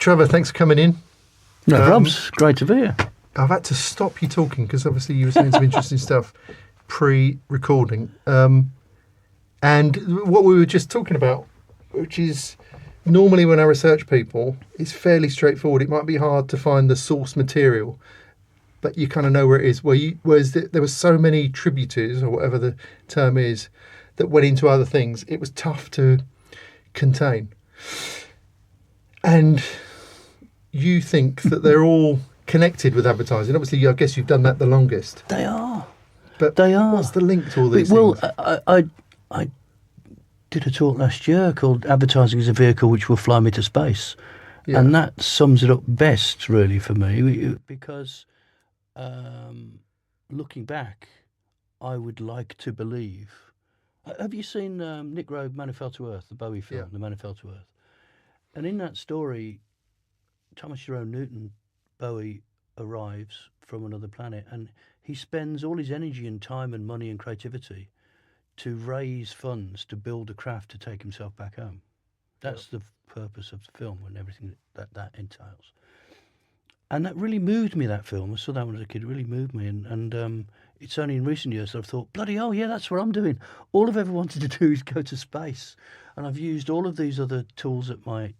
Trevor, thanks for coming in. No problems. Great to be here. I've had to stop you talking because obviously you were saying some interesting stuff pre-recording. And what we were just talking about, which is normally when I research people, it's fairly straightforward. It might be hard to find the source material, but you kind of know where it is. Whereas there were so many tributaries, or whatever the term is, that went into other things, it was tough to contain. And you think that they're all connected with advertising. Obviously, I guess you've done that the longest. They are. But they are. What's the link to all these things? I did a talk last year called Advertising as a Vehicle Which Will Fly Me to Space. Yeah. And that sums it up best, really, for me, because looking back, I would like to believe... Have you seen Nick Rowe, Man Who Fell to Earth, the Bowie film, The Man Who Fell to Earth? And in that story, Thomas Jerome Newton, Bowie, arrives from another planet, and he spends all his energy and time and money and creativity to raise funds to build a craft to take himself back home. That's the purpose of the film and everything that entails. And that really moved me, that film. I saw that when I was a kid. It really moved me. And it's only in recent years that I've thought, bloody hell, yeah, that's what I'm doing. All I've ever wanted to do is go to space. And I've used all of these other tools at my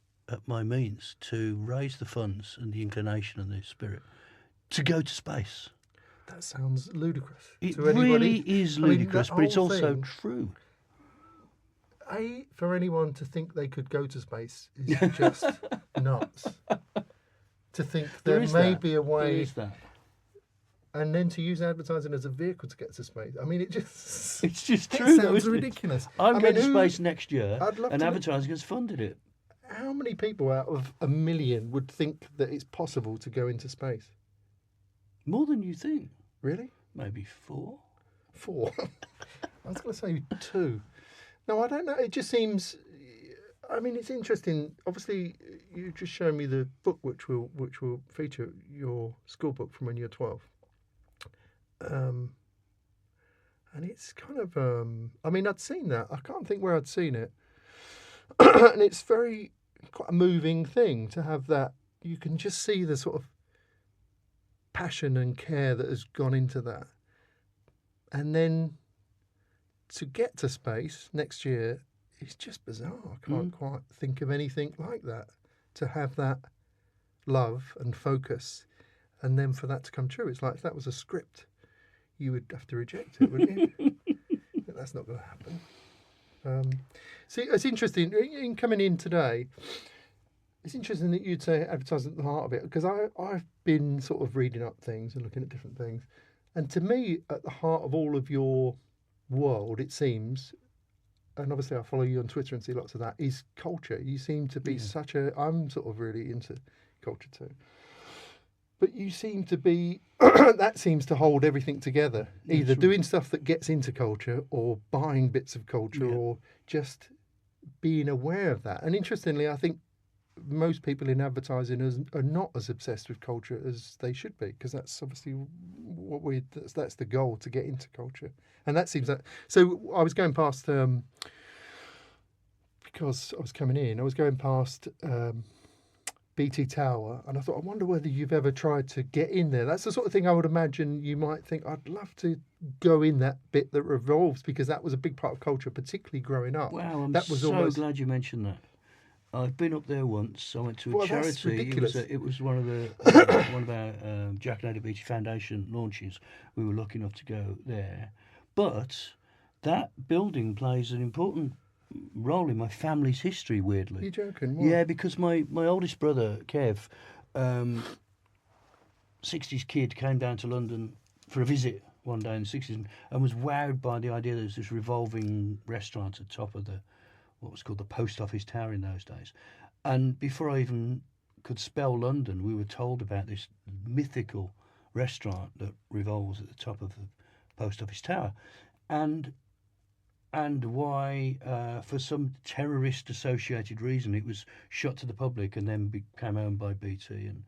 means to raise the funds and the inclination and the spirit to go to space. That sounds ludicrous. It really is ludicrous, but it's also true. For anyone to think they could go to space is just nuts. To think there may be a way. There is that. And then to use advertising as a vehicle to get to space. I mean, it's just true. It sounds ridiculous. I'm going to space next year, and advertising has funded it. How many people out of 1 million would think that it's possible to go into space? More than you think. Really? Maybe 4. 4? I was going to say 2. No, I don't know. It just seems... I mean, it's interesting. Obviously, you just showed me the book which will feature your school book from when you're 12. And it's kind of... I mean, I'd seen that. I can't think where I'd seen it. And it's quite a moving thing to have that. You can just see the sort of passion and care that has gone into that. And then to get to space next year, it's just bizarre. I can't quite think of anything like that. To have that love and focus, and then for that to come true. It's like if that was a script, you would have to reject it, wouldn't you? But that's not going to happen. See, it's interesting. In coming in today, it's interesting that you'd say advertising at the heart of it, because I've been sort of reading up things and looking at different things. And to me, at the heart of all of your world, it seems, and obviously I follow you on Twitter and see lots of that, is culture. You seem to be I'm sort of really into culture too. But you seem to be, that seems to hold everything together. Either doing stuff that gets into culture or buying bits of culture or just being aware of that. And interestingly, I think most people in advertising are not as obsessed with culture as they should be, because that's obviously that's the goal, to get into culture. And that seems that. So I was going past, because I was coming in, I was going past BT Tower, and I thought, I wonder whether you've ever tried to get in there. That's the sort of thing I would imagine you might think, I'd love to go in that bit that revolves, because that was a big part of culture, particularly growing up. Wow, I'm that was so glad you mentioned that. I've been up there once. I went to a charity. That's ridiculous. It was one of our Jack and Ada Beattie Foundation launches. We were lucky enough to go there, but that building plays an important role in my family's history. Weirdly, you're joking? What? Yeah, because my oldest brother Kev, 60s kid, came down to London for a visit one day in the 60s and was wowed by the idea that there was this revolving restaurant at the top of what was called the Post Office Tower in those days. And before I even could spell London, we were told about this mythical restaurant that revolves at the top of the Post Office Tower. And why, for some terrorist-associated reason, it was shut to the public and then became owned by BT. And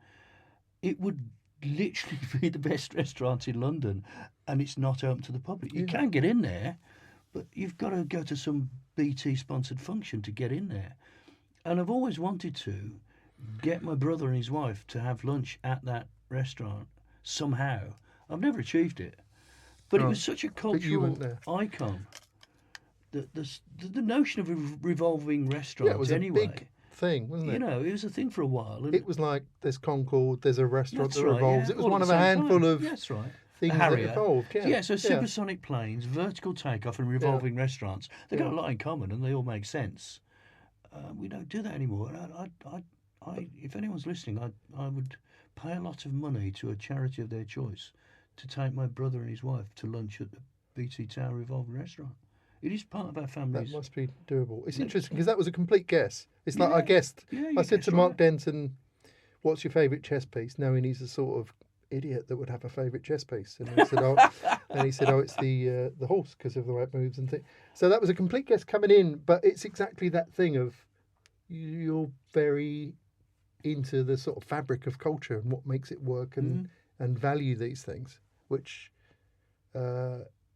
it would literally be the best restaurant in London, and it's not open to the public. You can get in there, but you've got to go to some BT-sponsored function to get in there. And I've always wanted to, get my brother and his wife to have lunch at that restaurant somehow. I've never achieved it, but it was such a cultural icon. The notion of a revolving restaurant, it was anyway, a big thing, wasn't it? You know, it was a thing for a while. And it was like there's Concord, there's a restaurant that revolves. Yeah, it was one of a handful of that's right. things that evolved. So supersonic planes, vertical takeoff, and revolving restaurants. They've got a lot in common, and they all make sense. We don't do that anymore. I if anyone's listening, I would pay a lot of money to a charity of their choice to take my brother and his wife to lunch at the BT Tower revolving restaurant. It is part of our family's... That must be doable. It's interesting because that was a complete guess. It's like I guessed. I said to Mark Denton, "What's your favourite chess piece?" Knowing he's a sort of idiot that would have a favourite chess piece, and he said, "Oh, it's the horse because of the way it moves and things." So that was a complete guess coming in, but it's exactly that thing of you're very into the sort of fabric of culture and what makes it work and value these things, which.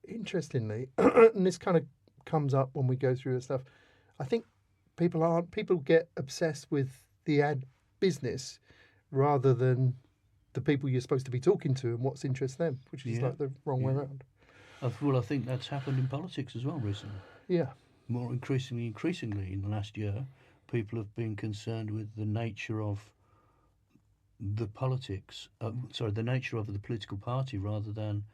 Interestingly, and this kind of comes up when we go through this stuff, I think people get obsessed with the ad business rather than the people you're supposed to be talking to and what's interests them, which is like the wrong way around. Well, I think that's happened in politics as well recently. Yeah. More increasingly in the last year, people have been concerned with the nature of the politics, the nature of the political party rather than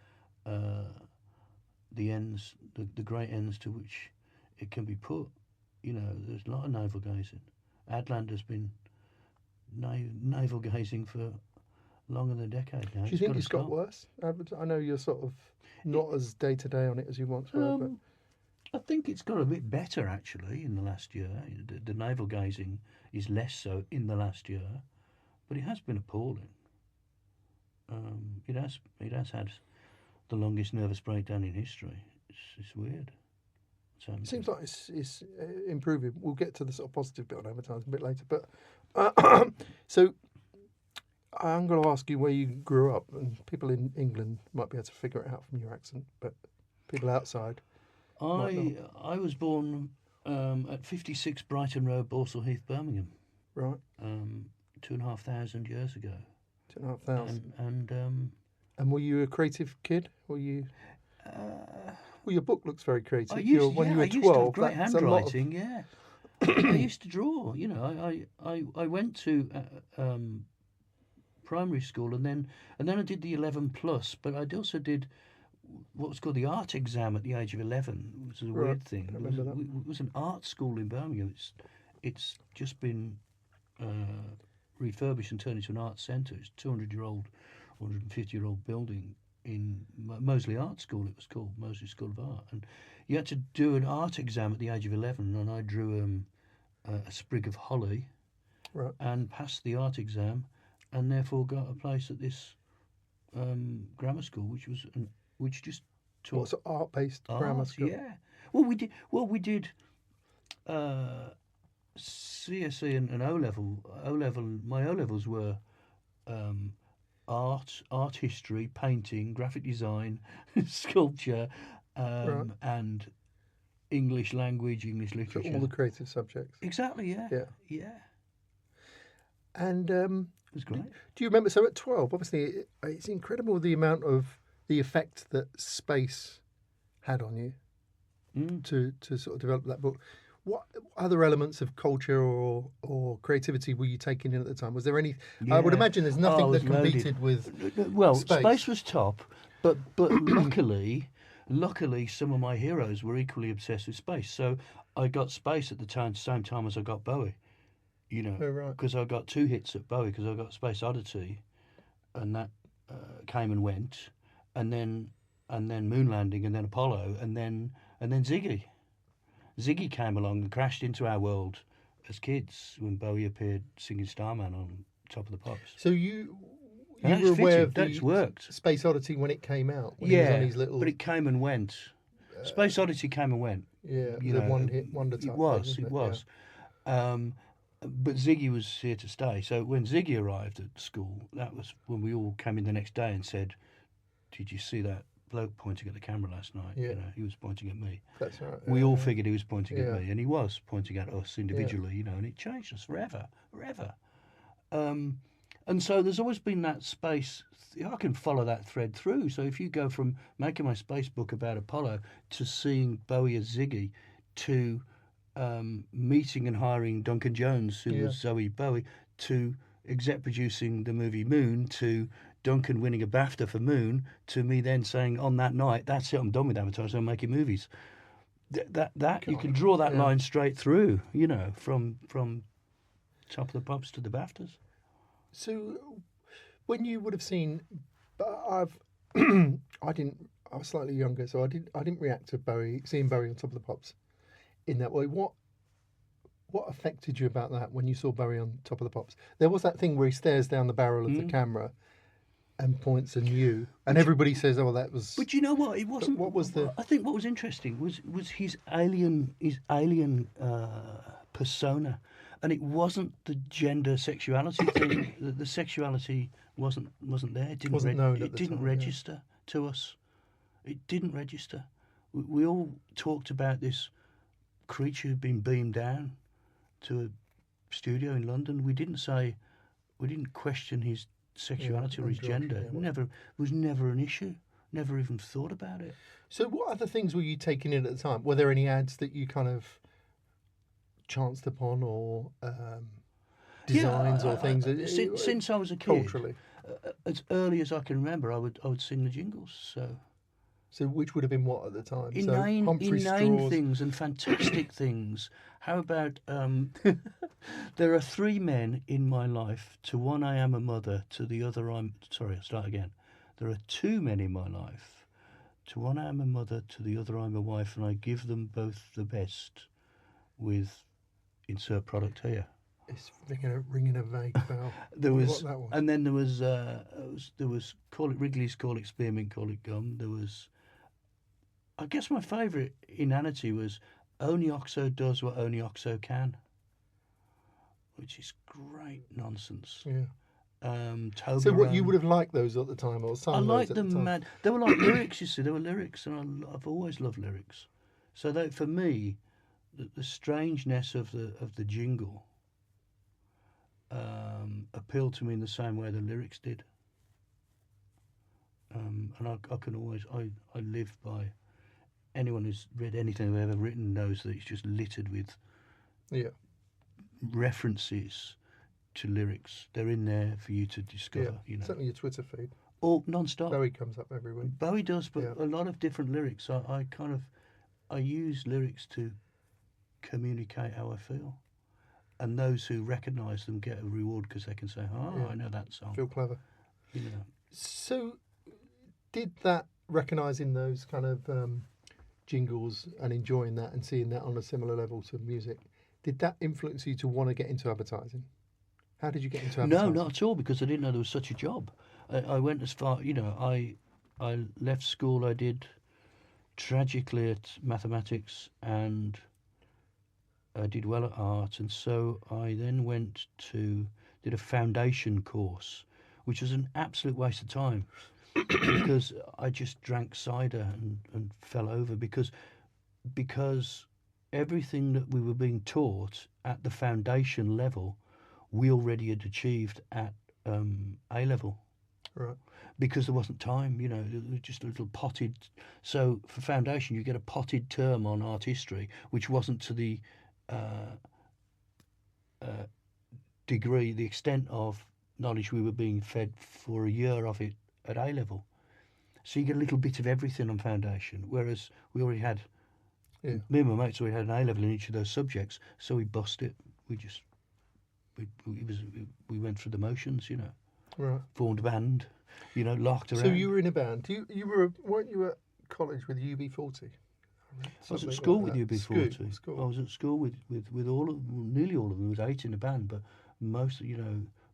the great ends to which it can be put. You know, there's a lot of navel gazing. Adland has been navel gazing for longer than a decade now. Do you think it's got worse? I know you're sort of not as day to day on it as you once were, but I think it's got a bit better actually in the last year. The navel gazing is less so in the last year, but it has been appalling. It has had the longest nervous breakdown in history. It's weird. It seems like it's improving. We'll get to the sort of positive bit on advertising a bit later. But so I'm going to ask you where you grew up, and people in England might be able to figure it out from your accent, but people outside. I was born at 56 Brighton Road, Borsall Heath, Birmingham. Right. 2,500 years ago. 2,500. And were you a creative kid? Were you? Well, your book looks very creative. When you were 12, used to have great handwriting. Yeah, I used to draw. You know, I went to primary school and then I did the 11 plus. But I also did what was called the art exam at the age of 11, which was a weird thing. It was an art school in Birmingham. It's just been refurbished and turned into an art centre. It's a 200-year-old, 150-year-old building in Moseley Art School. It was called Moseley School of Art, and you had to do an art exam at the age of 11. And I drew a sprig of holly, and passed the art exam, and therefore got a place at this grammar school, which just taught. What's an art-based grammar school? Yeah. Well, we did. CSE and O level. My O levels were art history, painting, graphic design, sculpture, and English language, English literature. So all the creative subjects. Exactly. Yeah. And it was great. Do you remember? So at 12, obviously, it's incredible the amount of the effect that space had on you to sort of develop that book. What other elements of culture or creativity were you taking in at the time? Was there any? Yeah. I would imagine there's nothing that competed with. Well, space was top, but luckily, some of my heroes were equally obsessed with space. So I got space at the same time as I got Bowie. You know, because I got 2 hits at Bowie because I got Space Oddity, and that came and went, and then Moon Landing, and then Apollo, and then Ziggy. Ziggy came along and crashed into our world as kids when Bowie appeared singing Starman on Top of the Pops. So you were aware of the Space Oddity when it came out? When he was on his little... but it came and went. Space Oddity came and went. Yeah, the one-hit wonder type. It was. Yeah. But Ziggy was here to stay. So when Ziggy arrived at school, that was when we all came in the next day and said, "Did you see that bloke pointing at the camera last night?" Yeah. You know, he was pointing at me. That's right. We all figured he was pointing at me, and he was pointing at us individually. You know, and it changed us forever. And so there's always been that space. I can follow that thread through. So if you go from making my space book about Apollo to seeing Bowie as Ziggy to meeting and hiring Duncan Jones, who was Zoe Bowie, to exec producing the movie Moon, to Duncan winning a BAFTA for Moon, to me then saying on that night, that's it, I'm done with advertising, I'm making movies. That you can draw that line straight through, you know, from Top of the Pops to the BAFTAs. So, when you would have seen, I was slightly younger, so I didn't react to seeing Bowie on Top of the Pops in that way. What affected you about that when you saw Bowie on Top of the Pops? There was that thing where he stares down the barrel of the camera and points at you, and everybody says, "Oh, that was." But you know what? It wasn't. What was the? I think what was interesting was his alien persona. And it wasn't the gender sexuality thing. The sexuality wasn't there. It didn't register to us. It didn't register. We all talked about this creature who'd been beamed down to a studio in London. We didn't question his sexuality or his gender. Was never an issue. Never even thought about it. So what other things were you taking in at the time? Were there any ads that you kind of chanced upon, or designs or things? Since I was a kid, culturally, as early as I can remember, I would sing the jingles. So which would have been what at the time? Inane things and fantastic things. How about there are three men in my life. To one I am a mother, to the other I'll start again. There are two men in my life. To one I am a mother, to the other I'm a wife, and I give them both the best with insert product here. It's ringing a vague bell. And then there was call it Wrigley's, call it spearmint, call it gum. There was, I guess my favourite inanity was Only Oxo does what only Oxo can, which is great nonsense. So what, you would have liked those at the time, or some? I liked them, man. They were like lyrics. You see, they were lyrics, and I've always loved lyrics. So that for me, the strangeness of the jingle appealed to me in the same way the lyrics did. And I can always I live by, anyone who's read anything I've ever written knows that it's just littered with references to lyrics. They're in there for you to discover. You know, certainly your Twitter feed. All non-stop. Bowie comes up every week. Bowie does, but a lot of different lyrics. I use lyrics to communicate how I feel, and those who recognise them get a reward because they can say, I know that song. Feel clever. You know. So did that, recognising those kind of jingles and enjoying that and seeing that on a similar level to music, did that influence you to want to get into advertising? How did you get into advertising? No, not at all, because I didn't know there was such a job. I went as far, I left school, I did tragically at mathematics, and I did well at art, and so I then did a foundation course, which was an absolute waste of time because I just drank cider and fell over because everything that we were being taught at the foundation level, we already had achieved at A level. Right. Because there wasn't time, it was just a little potted. So for foundation, you get a potted term on art history, which wasn't to the degree, the extent of knowledge we were being fed for a year of it at A level. So you get a little bit of everything on foundation, whereas we already had, me and my mates already had an A level in each of those subjects, so we bust it. We went through the motions, Right. Formed a band, locked around. So you were in a band. Weren't you at college with UB40? I was at school with UB40. School. I was at school with nearly all of them. There was 8 in the band, but most,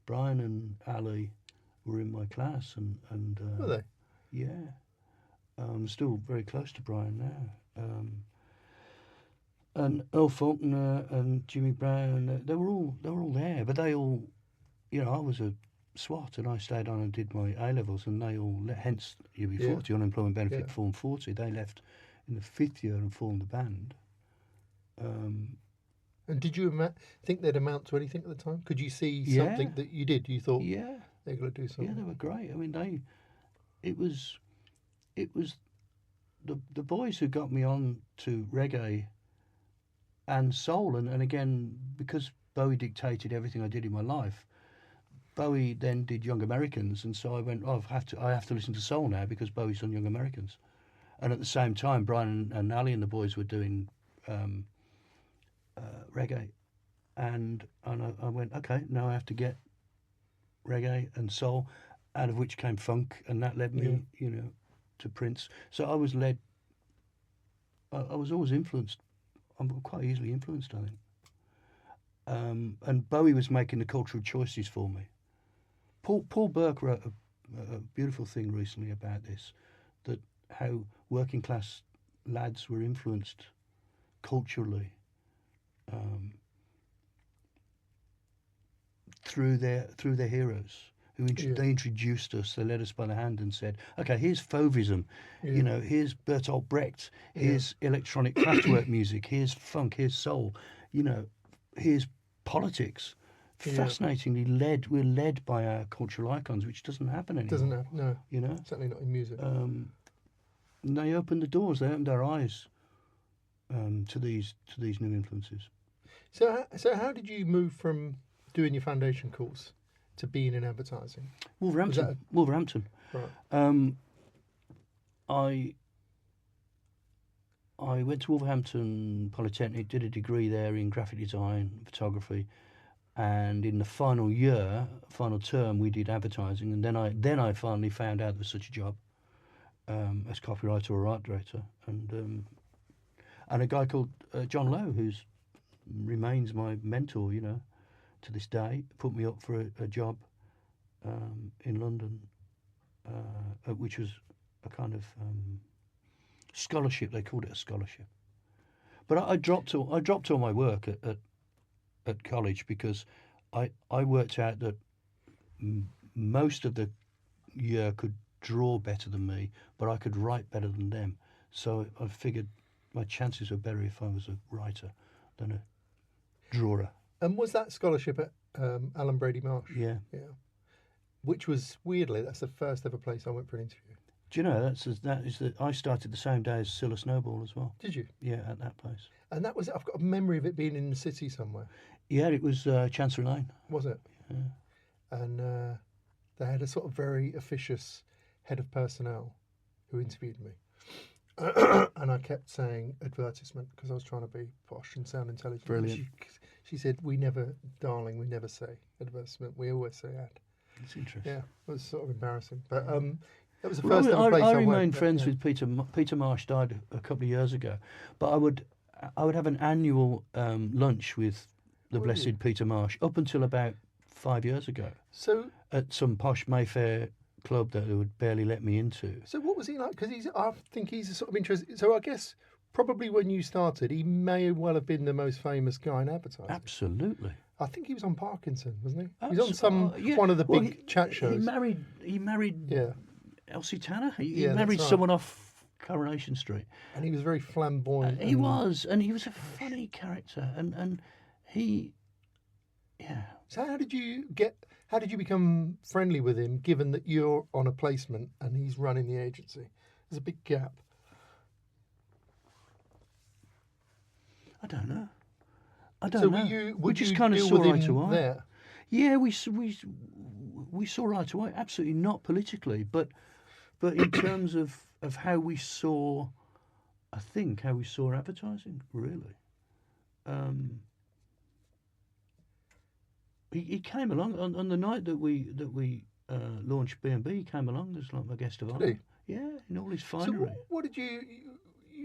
Brian and Ali were in my class, and were they? Yeah. I'm still very close to Brian now. And Earl Faulkner and Jimmy Brown, they were all there, but they all, I was a SWAT and I stayed on and did my A levels, and they all hence UB40, unemployment benefit form 40. They left in the 5th year and formed the band. And did you think they'd amount to anything at the time? Could you see something that you did? You thought, yeah, they're going to do something. Yeah, they were great. I mean, it was the boys who got me on to reggae and soul, and again, because Bowie dictated everything I did in my life. Bowie then did Young Americans, and so I went, oh, I have to listen to soul now because Bowie's done Young Americans. And at the same time, Brian and Ali and the boys were doing reggae, and I went, okay, now I have to get reggae and soul, out of which came funk, and that led me, to Prince. So I was led. I was always influenced. I'm quite easily influenced, I think. And Bowie was making the cultural choices for me. Paul Burke wrote a beautiful thing recently about this, that how working class lads were influenced culturally through their heroes. They introduced us, they led us by the hand and said, okay, here's Fauvism, here's Bertolt Brecht, here's electronic Kraftwerk music, here's funk, here's soul, here's politics. Fascinatingly we're led by our cultural icons, which doesn't happen anymore. Doesn't happen, no. Certainly not in music. And they opened the doors, they opened our eyes to these new influences. So how did you move from doing your foundation course to being in advertising? Wolverhampton. Right. I went to Wolverhampton Polytechnic, did a degree there in graphic design, photography, and in the final term, we did advertising, and then I finally found out there was such a job as copywriter or art director, and a guy called John Lowe, who remains my mentor, to this day, put me up for a job in London, which was a kind of scholarship. They called it a scholarship. But I dropped all my work at college because I worked out that most of the year could draw better than me, but I could write better than them. So I figured my chances were better if I was a writer than a drawer. And was that scholarship at Alan Brady Marsh? Yeah. Yeah. Which was, weirdly, that's the first ever place I went for an interview. Do you know, I started the same day as Scylla Snowball as well. Did you? Yeah, at that place. And that was, I've got a memory of it being in the city somewhere. Yeah, it was Chancery Lane. Was it? Yeah. And they had a sort of very officious head of personnel who interviewed me. And I kept saying advertisement because I was trying to be posh and sound intelligent. Brilliant. She said, we never say advertisement. We always say ad. That's interesting. Yeah, it was sort of embarrassing. But that was the first ever place I went. I remained friends with Peter Marsh. Died a couple of years ago. But I would have an annual lunch with the blessed Peter Marsh up until about 5 years ago. So at some posh Mayfair club that they would barely let me into. So what was he like? Because I think he's a sort of interesting. So I guess probably when you started, he may well have been the most famous guy in advertising. Absolutely. I think he was on Parkinson, wasn't he? He was on one of the big chat shows. He married Elsie Tanner. He married right. someone off Coronation Street. And he was very flamboyant. He was a funny character, and he, So how did you become friendly with him, given that you're on a placement and he's running the agency? There's a big gap. I don't know. We just kind of saw eye to eye. There? Yeah, we saw eye to eye. Absolutely not politically, but in terms of how we saw, I think how we saw advertising really. He came along on the night that we launched B&B. He came along as like my guest of honour. Yeah, in all his finery. So what did you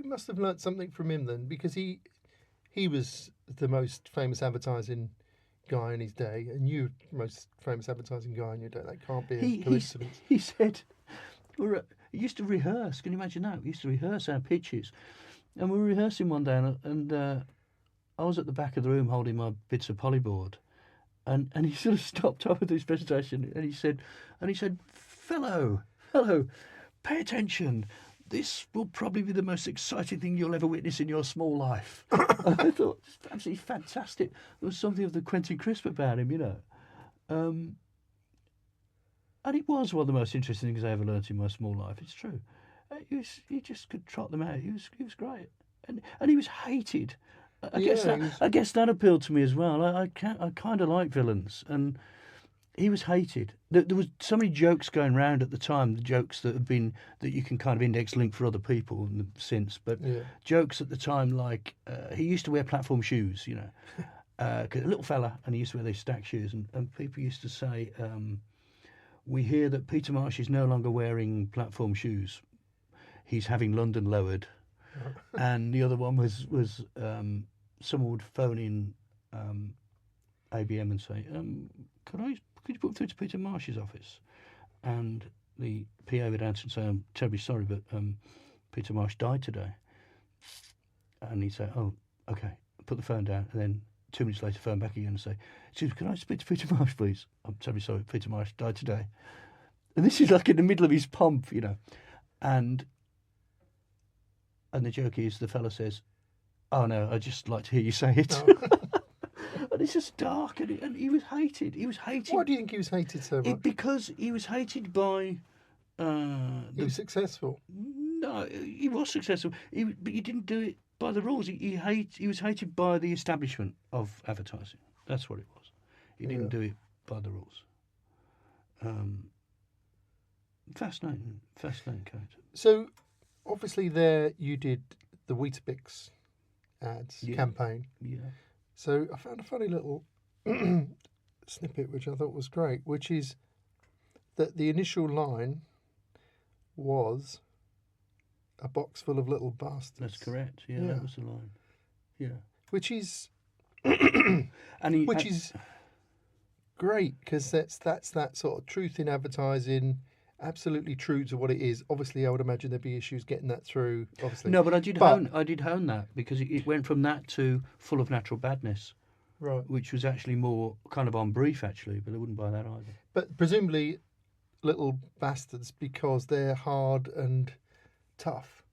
must have learnt something from him then, because he was the most famous advertising guy in his day, and you the most famous advertising guy in your day. That can't be a coincidence. He said, he used to rehearse. Can you imagine that? We used to rehearse our pitches, and we were rehearsing one day, and I was at the back of the room holding my bits of polyboard. And he sort of stopped up with his presentation, and he said, fellow, pay attention. this will probably be the most exciting thing you'll ever witness in your small life. I thought, it's absolutely fantastic. There was something of the Quentin Crisp about him, you know. And it was one of the most interesting things I ever learnt in my small life. It's true. He just could trot them out. He was great, and he was hated. I guess that appealed to me as well. I kind of like villains, and he was hated. There was so many jokes going round at the time. The jokes that you can kind of index link for other people since, but jokes at the time like he used to wear platform shoes, you know, a little fella, and he used to wear these stack shoes, and people used to say, "We hear that Peter Marsh is no longer wearing platform shoes. He's having London lowered." And the other one was someone would phone in ABM and say, could you put through to Peter Marsh's office? And the PA would answer and say, "I'm terribly sorry, but Peter Marsh died today." And he'd say, "Oh, okay." Put the phone down, and then 2 minutes later phone back again and say, "Excuse me, can I speak to Peter Marsh, please? I'm terribly sorry, Peter Marsh died today." And this is like in the middle of his pomp, you know. And the joke is, the fella says, "Oh no, I'd just like to hear you say it." Oh. And it's just dark, and he was hated. He was hated. Why do you think he was hated so much? Because he was hated by... he was successful. No, he was successful, but he didn't do it by the rules. He was hated by the establishment of advertising. That's what it was. He didn't do it by the rules. Fascinating character. So, obviously there you did the Weetabix ads campaign. Yeah. So I found a funny little snippet which I thought was great, which is that the initial line was "a box full of little bastards." That's correct. Yeah, that was the line. Yeah. Which is which is great, because that's that sort of truth in advertising. Absolutely true to what it is. Obviously, I would imagine there'd be issues getting that through. Obviously, no, but I did hone that, because it went from that to "full of natural badness," right? Which was actually more kind of on brief, actually, but I wouldn't buy that either. But presumably, little bastards, because they're hard and tough.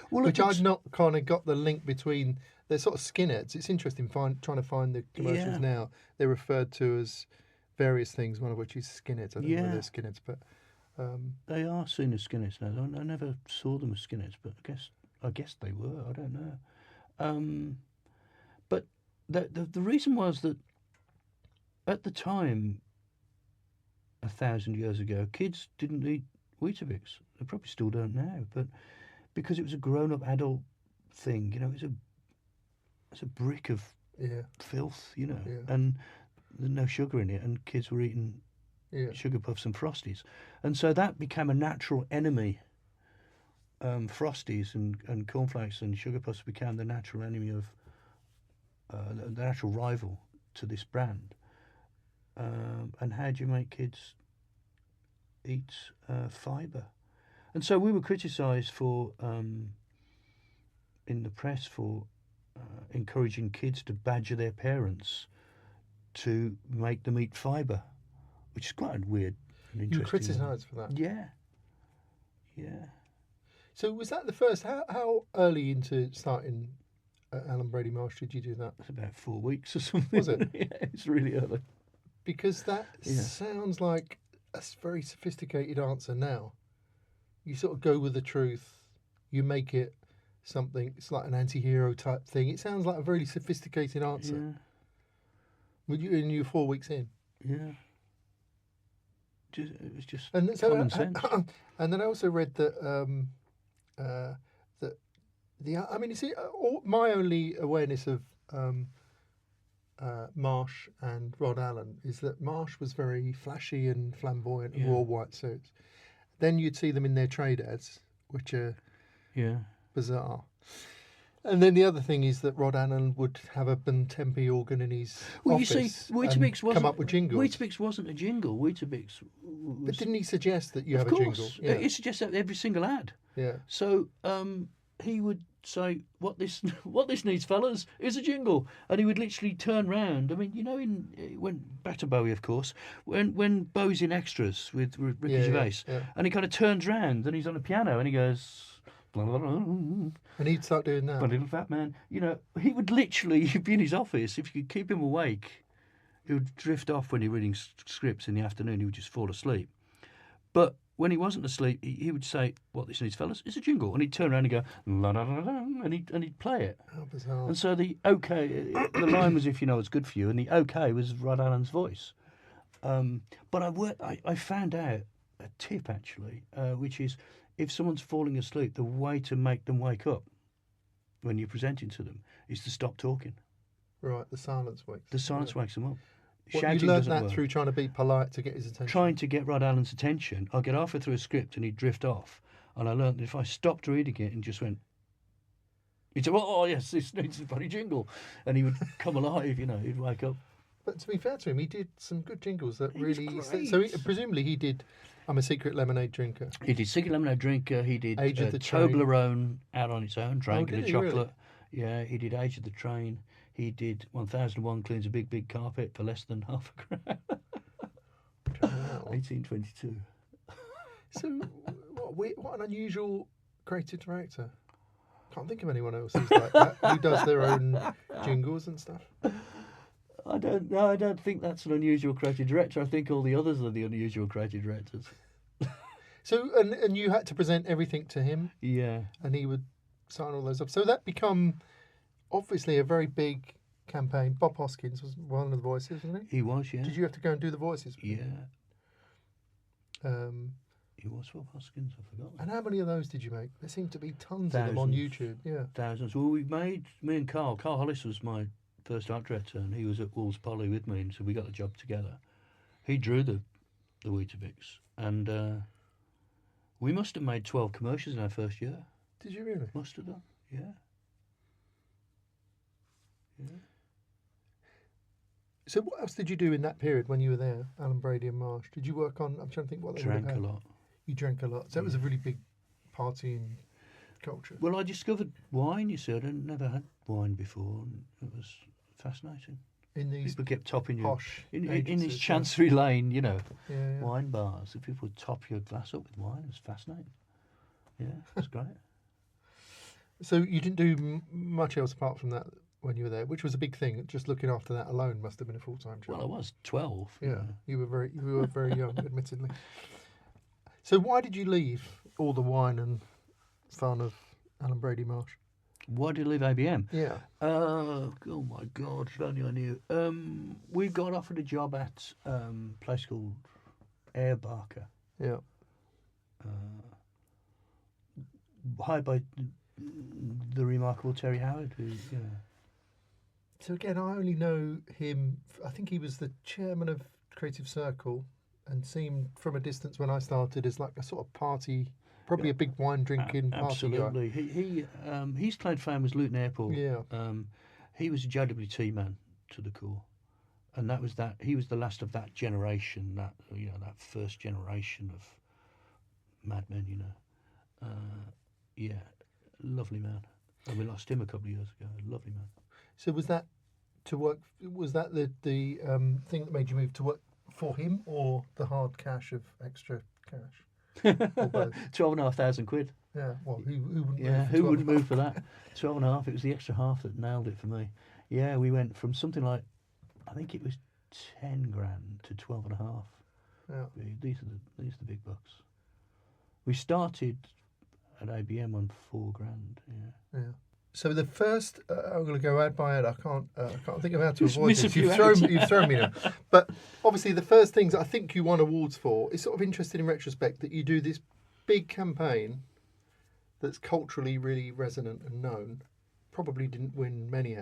Well, which I've not kind of got the link between. They're sort of skinheads. It's interesting trying to find the commercials now. They're referred to as various things, one of which is skinheads. I don't know whether they're skinheads, but. They are seen as skinheads now. I never saw them as skinheads, but I guess they were. I don't know. But the reason was that at the time, 1,000 years ago, kids didn't eat Weetabix. They probably still don't now, but because it was a grown-up adult thing, you know, it's a brick of filth, you know, and there's no sugar in it, and kids were eating. Sugar puffs and Frosties, and so that became a natural enemy. Frosties and cornflakes and sugar puffs became the natural enemy of the natural rival to this brand. And how do you make kids eat fibre? And so we were criticised for in the press for encouraging kids to badger their parents to make them eat fibre. Which is quite weird and interesting. You were criticised for that? Yeah. So was that the first... How early into starting Alan Brady Marsh did you do that? It's about 4 weeks or something. Was it? Yeah, it's really early. Because that sounds like a very sophisticated answer now. You sort of go with the truth. You make it something... It's like an anti-hero type thing. It sounds like a very sophisticated answer. Yeah. And you were 4 weeks in? Yeah. It was just common sense. And then I also read that my only awareness of Marsh and Rod Allen is that Marsh was very flashy and flamboyant and wore white suits. Then you'd see them in their trade ads, which are bizarre. And then the other thing is that Rod Allen would have a Bontempi organ in his office. You see, Weetabix wasn't come up with jingles. Weetabix wasn't a jingle. Weetabix was... But didn't he suggest that you have a jingle? Yeah. He suggested every single ad. Yeah. So he would say, "What this needs, fellas, is a jingle," and he would literally turn round. I mean, you know, when back to Bowie, of course, when Bowie's in Extras with Ricky Gervais, and he kind of turns round and he's on a piano and he goes, And he'd start doing that. But little fat man, he would literally be in his office. If you could keep him awake, he would drift off when he was reading scripts in the afternoon. He would just fall asleep. But when he wasn't asleep, he would say, "What this is, fellas, it's a jingle," and he'd turn around and go, "La la la la," and he'd play it. How bizarre. And so the the line was, "If you know it's good for you," and the okay was Rod Allen's voice. But I found out a tip actually, which is if someone's falling asleep, the way to make them wake up when you're presenting to them is to stop talking. Right, the silence wakes. The silence wakes them up. What, Shouting you learned doesn't that work. through trying to be polite to get his attention? Trying to get Rod Allen's attention. I'll get halfway through a script and he'd drift off. And I learned that if I stopped reading it and just went, he'd say, "Oh, yes, this needs a bloody jingle." And he would come alive, he'd wake up. But to be fair to him, he did some good jingles that He was really... great. So presumably he did I'm a Secret Lemonade Drinker. He did Secret Lemonade Drinker. He did Age of the Train. Toblerone out on its own, Dragon did of he Chocolate. really? Yeah, he did Age of the Train. He did 1001 Cleans a Big, Big Carpet for less than half a crown. Wow. 1822. So, what an unusual creative director. Can't think of anyone else who's like that, who does their own jingles and stuff. I don't think that's an unusual creative director. I think all the others are the unusual creative directors. So, and you had to present everything to him, Yeah. and he would sign all those up. So that become obviously a very big campaign. Bob Hoskins was one of the voices, wasn't he? He was, yeah. Did you have to go and do the voices? Yeah. Um, He was Bob Hoskins, I forgot. and how many of those did you make? There seem to be tons of them on Thousands. YouTube. Yeah. Thousands. Well, we made, me and Carl Hollis was my first art director, and he was at Wolves Poly with me, and so we got the job together. He drew the Weetabix, and we must have made 12 commercials in our first year. Did you really? Must have done, yeah. Yeah. So what else did you do in that period when you were there, Alan Brady and Marsh? Did you work on? I'm trying to think what they would have Drank a had. lot. You drank a lot. So it was a really big party in culture. Well, I discovered wine, you see. I'd never had wine before, and it was fascinating. In these People kept topping you. posh In this agencies, Chancery Lane, yeah. wine bars. If people would top your glass up with wine, it was fascinating. Yeah, it was great. So you didn't do much else apart from that when you were there, which was a big thing. Just looking after that alone must have been a full-time job. Well, I was 12. Yeah, you were very young, admittedly. So why did you leave all the wine and fun of Alan Brady Marsh? Why did I leave ABM? Yeah. Oh my God! If only I knew. We got offered a job at a place called Air Barker, Yeah. hired by the remarkable Terry Howard, who So again, I only know him. I think he was the chairman of Creative Circle, and seemed from a distance when I started as like a sort of party, probably a big wine drinking party absolutely. His claim fame was Luton Airport. Yeah. He was a JWT man to the core, and that was that. He was the last of that generation. That that first generation of madmen. Yeah, lovely man. And we lost him a couple of years ago. Lovely man. So was that to work? Was that the thing that made you move to work for him, or the hard cash of extra cash? Or both? 12,500 quid. Yeah. Well, who wouldn't? Yeah, move for who 12? wouldn't move for that? 12.5. It was the extra half that nailed it for me. Yeah, we went from something like, I think it was 10 grand to 12.5. Yeah. These are the big bucks. We started at ABM on 4 grand. Yeah. Yeah. So the first, I'm going to go ad by ad. I can't think of how to Just avoid miss a this. few You've thrown me now. But obviously, the first things I think you won awards for is sort of interesting in retrospect that you do this big campaign that's culturally really resonant and known. Probably didn't win many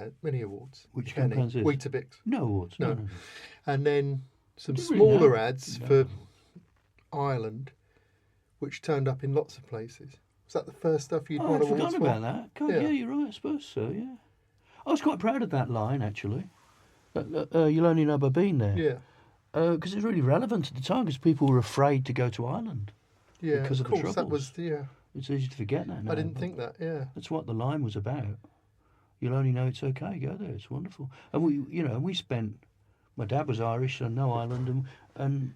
awards. Which if any. campaigns is? Weetabix. No awards. No. And then some Didn't really smaller know. ads No. for Ireland, which turned up in lots of places. Was that the first stuff you'd Oh, won I'd awards forgotten for? about that. God, Yeah. yeah, you're right. I suppose so. Yeah. I was quite proud of that line actually. You'll only know by being there. Yeah. Because it was really relevant at the time because people were afraid to go to Ireland. Yeah, Because of of the course, that troubles. was, yeah. It's easy to forget that now. I didn't but think that, yeah. That's what the line was about. You'll only know it's okay. Go there. It's wonderful. And we spent. My dad was Irish, so no Ireland, and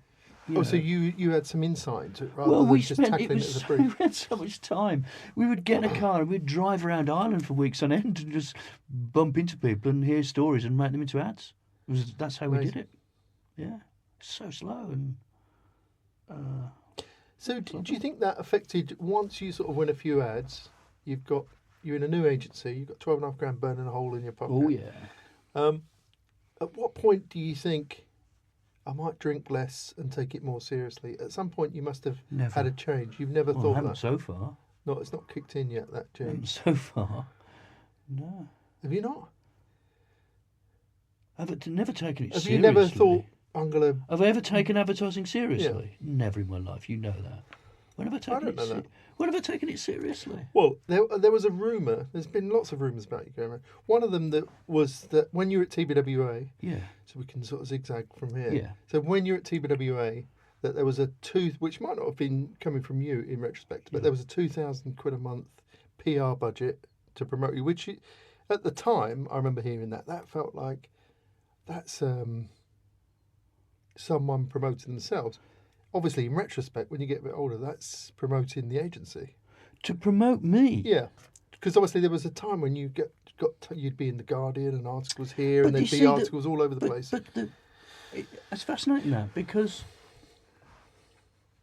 Oh, so you had some insight to it rather Well, than we just spent tackling it as a we brief. had so much time. We would get in a car and we'd drive around Ireland for weeks on end and just bump into people and hear stories and make them into ads. That's how we did it. Yeah, so slow and. So do you think that affected once you sort of win a few ads? You're in a new agency. You've got 12.5 grand burning a hole in your pocket. Oh yeah. At what point do you think I might drink less and take it more seriously? At some point, you must have had a change. You've never thought I haven't that. so far. No, it's not kicked in yet. That change. So far, no. Have you not? I've never taken it Have seriously. you never thought I'm gonna? Have I ever taken advertising seriously? Never in my life. You know that. When have I taken don't know that. When have I taken it seriously? Well, there was a rumour. There's been lots of rumours about you going around. One of them that was that when you were at TBWA. Yeah. So we can sort of zigzag from here. Yeah. So when you're at TBWA, that there was a which might not have been coming from you in retrospect, but there was a £2,000 a month PR budget to promote you, which at the time I remember hearing that felt like that's someone promoting themselves. Obviously, in retrospect, when you get a bit older, that's promoting the agency. To promote me? Yeah, because obviously there was a time when you'd be in the Guardian and articles here, and there'd be articles all over the place. But it's fascinating that because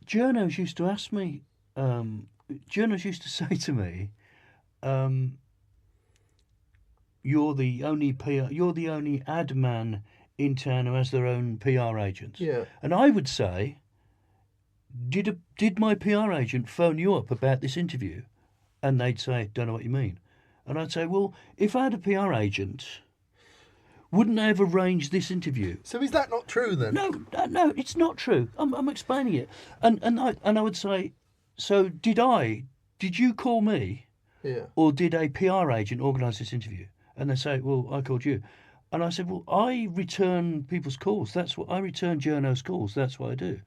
journos used to ask me, journos used to say to me, "You're the only adman in town who has their own PR agent." Yeah, and I would say, Did my PR agent phone you up about this interview? And they'd say, don't know what you mean. And I'd say, well, if I had a PR agent, wouldn't they have arranged this interview? So is that not true then? No, it's not true. I'm explaining it. And I would say, so did you call me? Yeah. Or did a PR agent organise this interview? And they say, well, I called you. And I said, well, I return people's calls. I return journos' calls. That's what I do.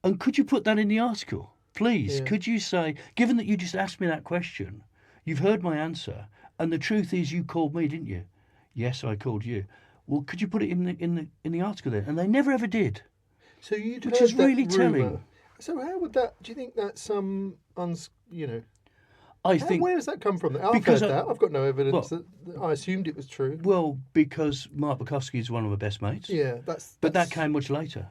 And could you put that in the article? Please, could you say, given that you just asked me that question, you've heard my answer, and the truth is you called me, didn't you? Yes, I called you. Well, could you put it in the article then? And they never ever did. So you'd which heard is really that rumour. telling. So how would that? Do you think that's some I think where does that come from? I've because heard that. I've got no evidence that I assumed it was true. Well, because Mark Bukowski is one of my best mates. Yeah, But that came much later.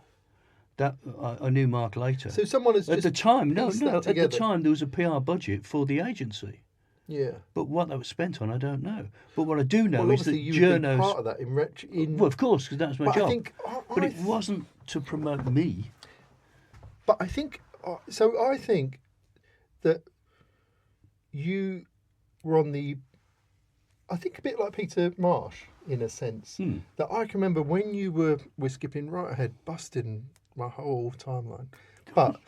That I knew Mark later. So someone has at just the time. No. that At the time, there was a PR budget for the agency. Yeah. But what that was spent on, I don't know. But what I do know is that you journos. part of that Well, of course, because that's my job. But it wasn't to promote me. But I think so. I think that you were on the. I think a bit like Peter Marsh in a sense. That I can remember when you were skipping right ahead, busting my whole timeline. But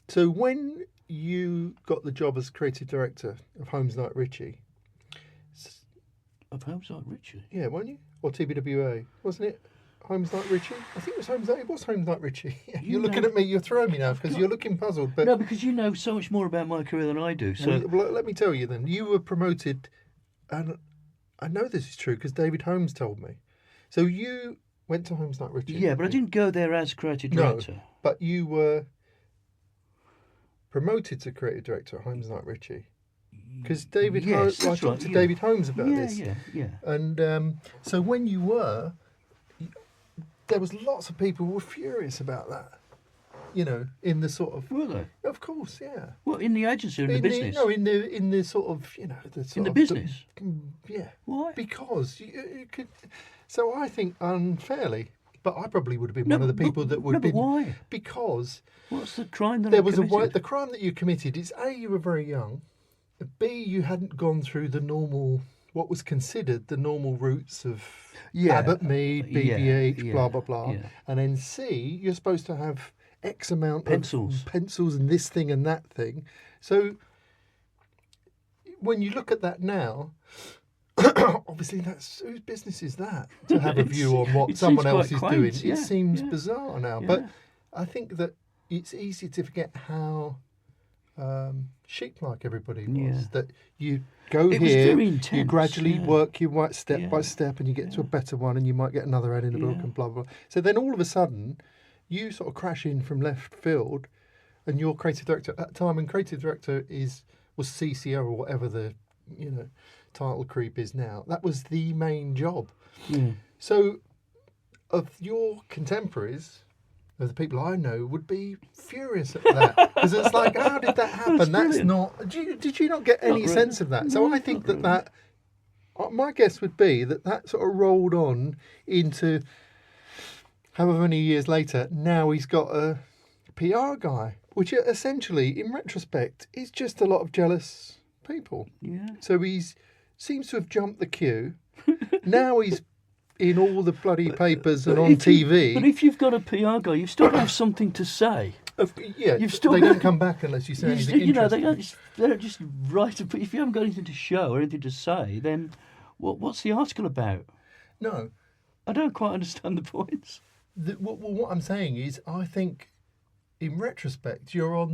so when you got the job as creative director of Holmes Knight Ritchie. Of Holmes Knight Ritchie? Yeah, weren't you? Or TBWA, wasn't it? Holmes Knight Ritchie? I think it was Holmes Knight. It was Holmes Knight Ritchie. You're looking at me. You're throwing me now because you're looking puzzled. But no, because you know so much more about my career than I do. So well, let me tell you then. You were promoted, and I know this is true because David Holmes told me. So you went to Holmes Knight Ritchie. Yeah, but I didn't go there as creative director. No, but you were promoted to creative director at Holmes Knight Ritchie. Because David Holmes, I talked to David Holmes about this. Yeah. And so when you were, there was lots of people who were furious about that. You know, in the sort of. Were they? Of course, yeah. Well, in the agency or in the business? In the sort of, in the business? Yeah. Why? Because you could. So I think unfairly, but I probably would have been one of the people that would have been. But why? Because. What's the crime that there I was committed? the crime that you committed is A, you were very young. B, you hadn't gone through the normal, what was considered the normal routes of Abbott Mead, BBH, blah, blah, blah. Yeah. And then C, you're supposed to have X amount pencils. of pencils and this thing and that thing. So when you look at that now, obviously whose business is that? To have a view on what someone else is doing. It seems bizarre now. Yeah. But I think that it's easy to forget how sheep like everybody was. Yeah. That you go It was here, very you intense, gradually yeah. work your way step Yeah. by step, and you get to a better one, and you might get another ad in the book, Yeah. and blah blah blah. So then all of a sudden, you sort of crash in from left field, and you're creative director at the time, and creative director was CCO or whatever the title creep is now. That was the main job. Yeah. So, of your contemporaries, of the people I know, would be furious at that, because it's like, how did that happen? That's not. Did you not get any really. sense of that? So I think that my guess would be that sort of rolled on into however many years later. Now he's got a PR guy, which essentially, in retrospect, is just a lot of jealous people. Yeah. So seems to have jumped the queue. Now he's in all the bloody papers and on TV. But if you've got a PR guy, you've still got to have something to say. Yeah, You've still they got- don't come back unless you say anything interesting. They don't just write. If you haven't got anything to show or anything to say, then what's the article about? No. I don't quite understand the points. What I'm saying is, I think, in retrospect, you're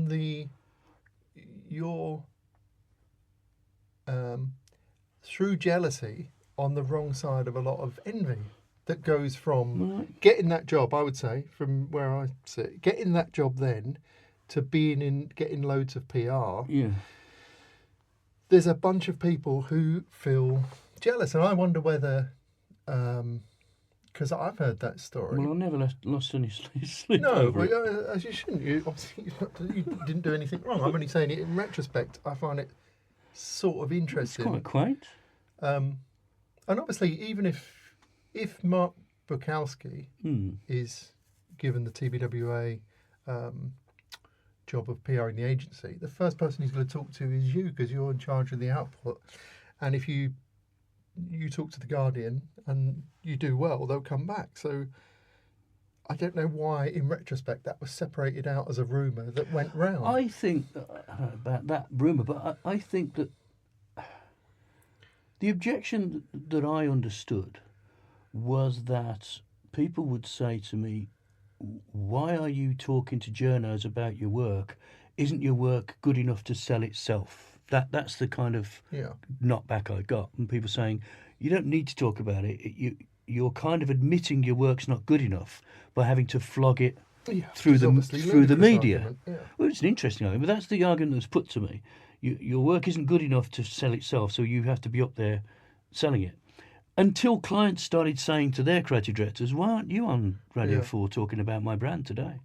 through jealousy on the wrong side of a lot of envy that goes from getting that job, I would say, from where I sit, getting that job then to getting loads of PR. Yeah. There's a bunch of people who feel jealous, and I wonder whether, because I've heard that story. Well, I never lost any sleep. No, over it. as you shouldn't. Obviously, you didn't do anything wrong. I'm only saying it in retrospect. I find it sort of It's interesting. quite quaint. And obviously, even if Mark Bukowski is given the TBWA job of PR in the agency, the first person he's going to talk to is you, because you're in charge of the output. And if you talk to the Guardian and you do well, they'll come back. So I don't know why, in retrospect, that was separated out as a rumour that went round. I think I don't know about that rumour, but I think that the objection that I understood was that people would say to me, why are you talking to journos about your work? Isn't your work good enough to sell itself? That's the kind of knockback I got. And people saying, you don't need to talk about it. You're kind of admitting your work's not good enough by having to flog it through the media. Argument, yeah. Well, it's an interesting argument, but that's the argument that's put to me. Your work isn't good enough to sell itself, so you have to be up there selling it. Until clients started saying to their creative directors, why aren't you on Radio 4 talking about my brand today?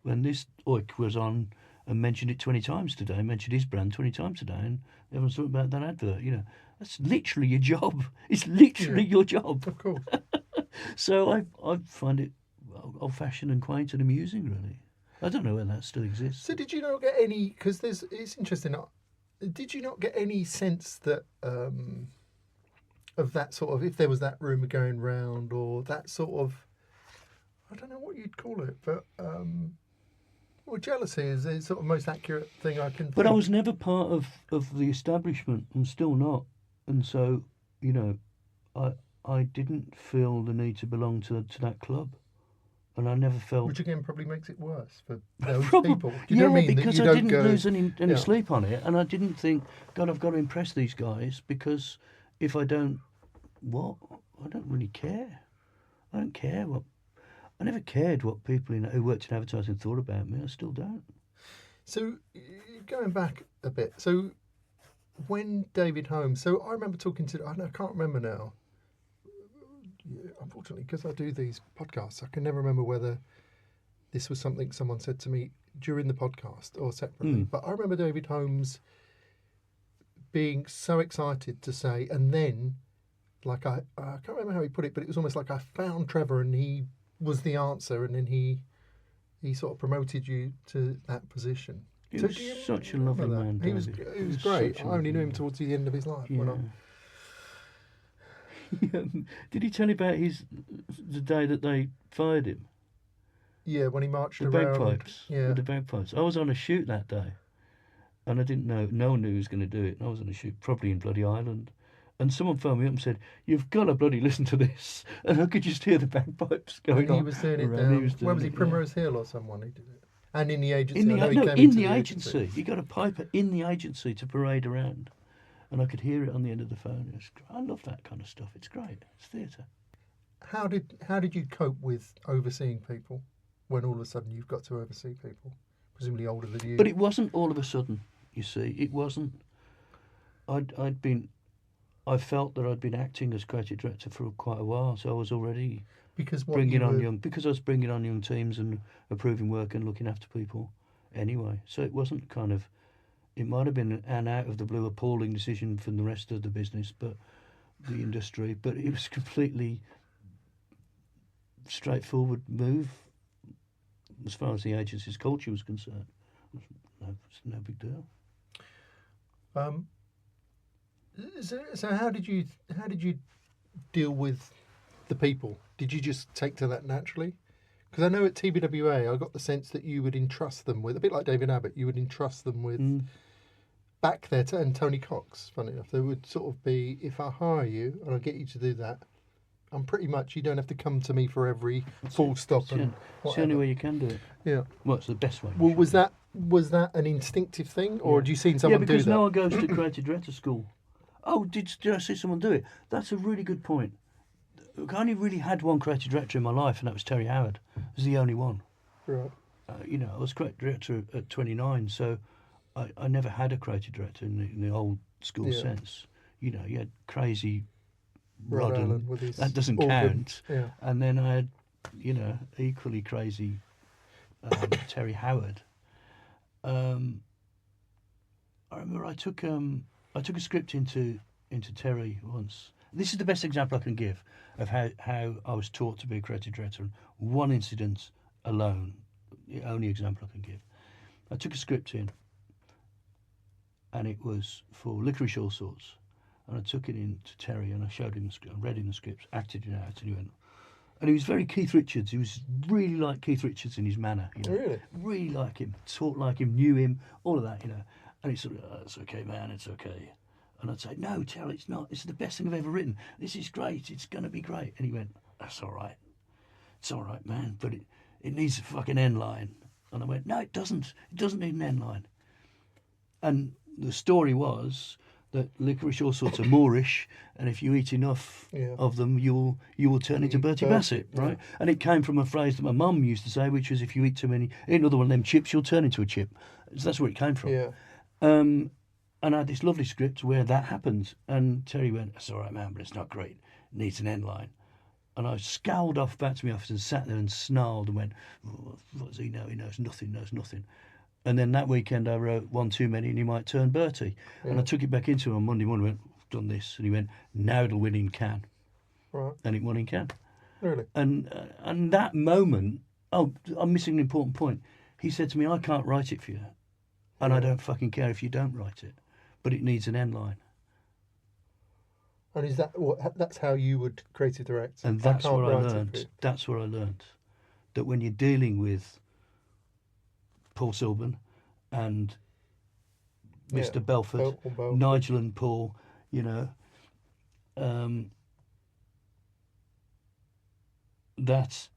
When this oik was on and mentioned it 20 times today, mentioned his brand 20 times today, and everyone's talking about that advert, that's literally your job. It's literally your job. Of course. So I find it old-fashioned and quaint and amusing, really. I don't know whether that still exists. So did you not get any, because it's interesting, did you not get any sense that of that sort of, if there was that rumour going round, or that sort of, I don't know what you'd call it, but well, jealousy is the sort of most accurate thing I can think. But I was never part of the establishment, and still not. And so, I didn't feel the need to belong to that club. And I never felt... Which again probably makes it worse for those Probably, people. Do you know what I mean? Because that you I don't didn't go, lose any sleep on it, and I didn't think, God, I've got to impress these guys, because if I don't, I don't really care. I don't care I never cared what people who worked in advertising thought about me. I still don't. So, going back a bit, so when David Holmes, so I remember talking to, I can't remember now, unfortunately, because I do these podcasts, I can never remember whether this was something someone said to me during the podcast or separately. But I remember David Holmes being so excited to say, and then, like I can't remember how he put it, but it was almost like I found Trevor and he was the answer, and then he sort of promoted you to that position. He So was do you such a remember lovely that? man, He was David. great. Such a I only knew him lovely towards the end of his life. man. Did he tell you about the day that they fired him? Yeah, when he marched The around. bagpipes. Yeah. With the bagpipes. I was on a shoot that day, and I didn't know. No one knew who was going to do it. I was on a shoot, probably in bloody Ireland. And someone phoned me up and said, "You've got to bloody listen to this." And I could just hear the bagpipes going And on. he was doing it around. down. He was doing Where was he? it, yeah. Primrose Hill or someone who did it? And in the agency. In I know he the, came in into the agency. You got a piper in the agency to parade around. And I could hear it on the end of the phone. I love that kind of stuff. It's great. It's theatre. How did you cope with overseeing people when all of a sudden you've got to oversee people, presumably older than you? But it wasn't all of a sudden, you see. It wasn't. I felt that I'd been acting as creative director for quite a while, so I was already because I was bringing on young teams and approving work and looking after people anyway. So it wasn't kind of, it might have been an out of the blue appalling decision from the rest of the business, but the industry, but it was completely straightforward move as far as the agency's culture was concerned. It's no big deal. So how did you deal with the people? Did you just take to that naturally? Because I know at TBWA I got the sense that you would entrust them with, a bit like David Abbott, you would entrust them with back there and Tony Cox, funny enough. There would sort of be, if I hire you and I get you to do that, I'm pretty much, you don't have to come to me for every full stop. And it's the only way you can do it. Yeah. Well, it's the best way. Well, was that an instinctive thing, or had you seen someone do that? Yeah, because no one goes to creative director school. Oh, did I see someone do it? That's a really good point. Look, I only really had one creative director in my life, and that was Terry Howard. It was the only one. Right. I was creative director at 29, so I never had a creative director in the old school sense. You had crazy Rod and that doesn't count. Yeah. And then I had, equally crazy Terry Howard. I remember I took a script into Terry once. This is the best example I can give of how I was taught to be a creative director. And one incident alone, the only example I can give. I took a script in, and it was for Licorice All Sorts. And I took it in to Terry, and I showed him the script. I read him the script, acted it out, and he went. And he was very Keith Richards. He was really like Keith Richards in his manner. Really? Really like him, talked like him, knew him, all of that, And he sort of, it's okay, man, it's okay. And I'd say, no, Terry, it's not. This is the best thing I've ever written. This is great. It's going to be great. And he went, that's all right. It's all right, man, but it needs a fucking end line. And I went, no, it doesn't. It doesn't need an end line. And the story was that licorice all sorts are Moorish, and if you eat enough of them, you will turn into Bertie Bassett, right? Yeah. And it came from a phrase that my mum used to say, which was, if you eat too many, eat another one of them chips, you'll turn into a chip. So that's where it came from. Yeah. And I had this lovely script where that happened, and Terry went, that's all right, man, but it's not great. It needs an end line. And I scowled off back to my office and sat there and snarled and went, what does he know? He knows nothing. And then that weekend I wrote One Too Many and He Might Turn Bertie. Yeah. And I took it back into him on Monday morning and went, I've done this. And he went, now it'll win in Cannes. Right. And it won in Cannes. Really? And that moment, I'm missing an important point. He said to me, I can't write it for you. And I don't fucking care if you don't write it. But it needs an end line. And is that that's how you would creative direct? And that's what I learned. That's what I learned. That when you're dealing with Paul Silburn and Mr. Belford, Nigel and Paul, that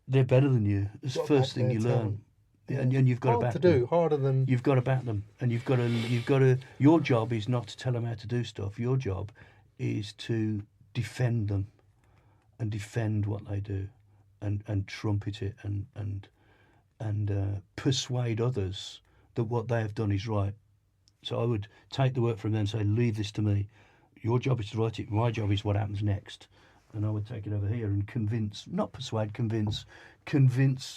they're better than you. It's the first thing you learn. Yeah. And you've got to back them. Harder than you've got to back them, and you've got to. Your job is not to tell them how to do stuff. Your job is to defend them, and defend what they do, and trumpet it, and persuade others that what they have done is right. So I would take the work from them and say, leave this to me. Your job is to write it. My job is what happens next. And I would take it over here and convince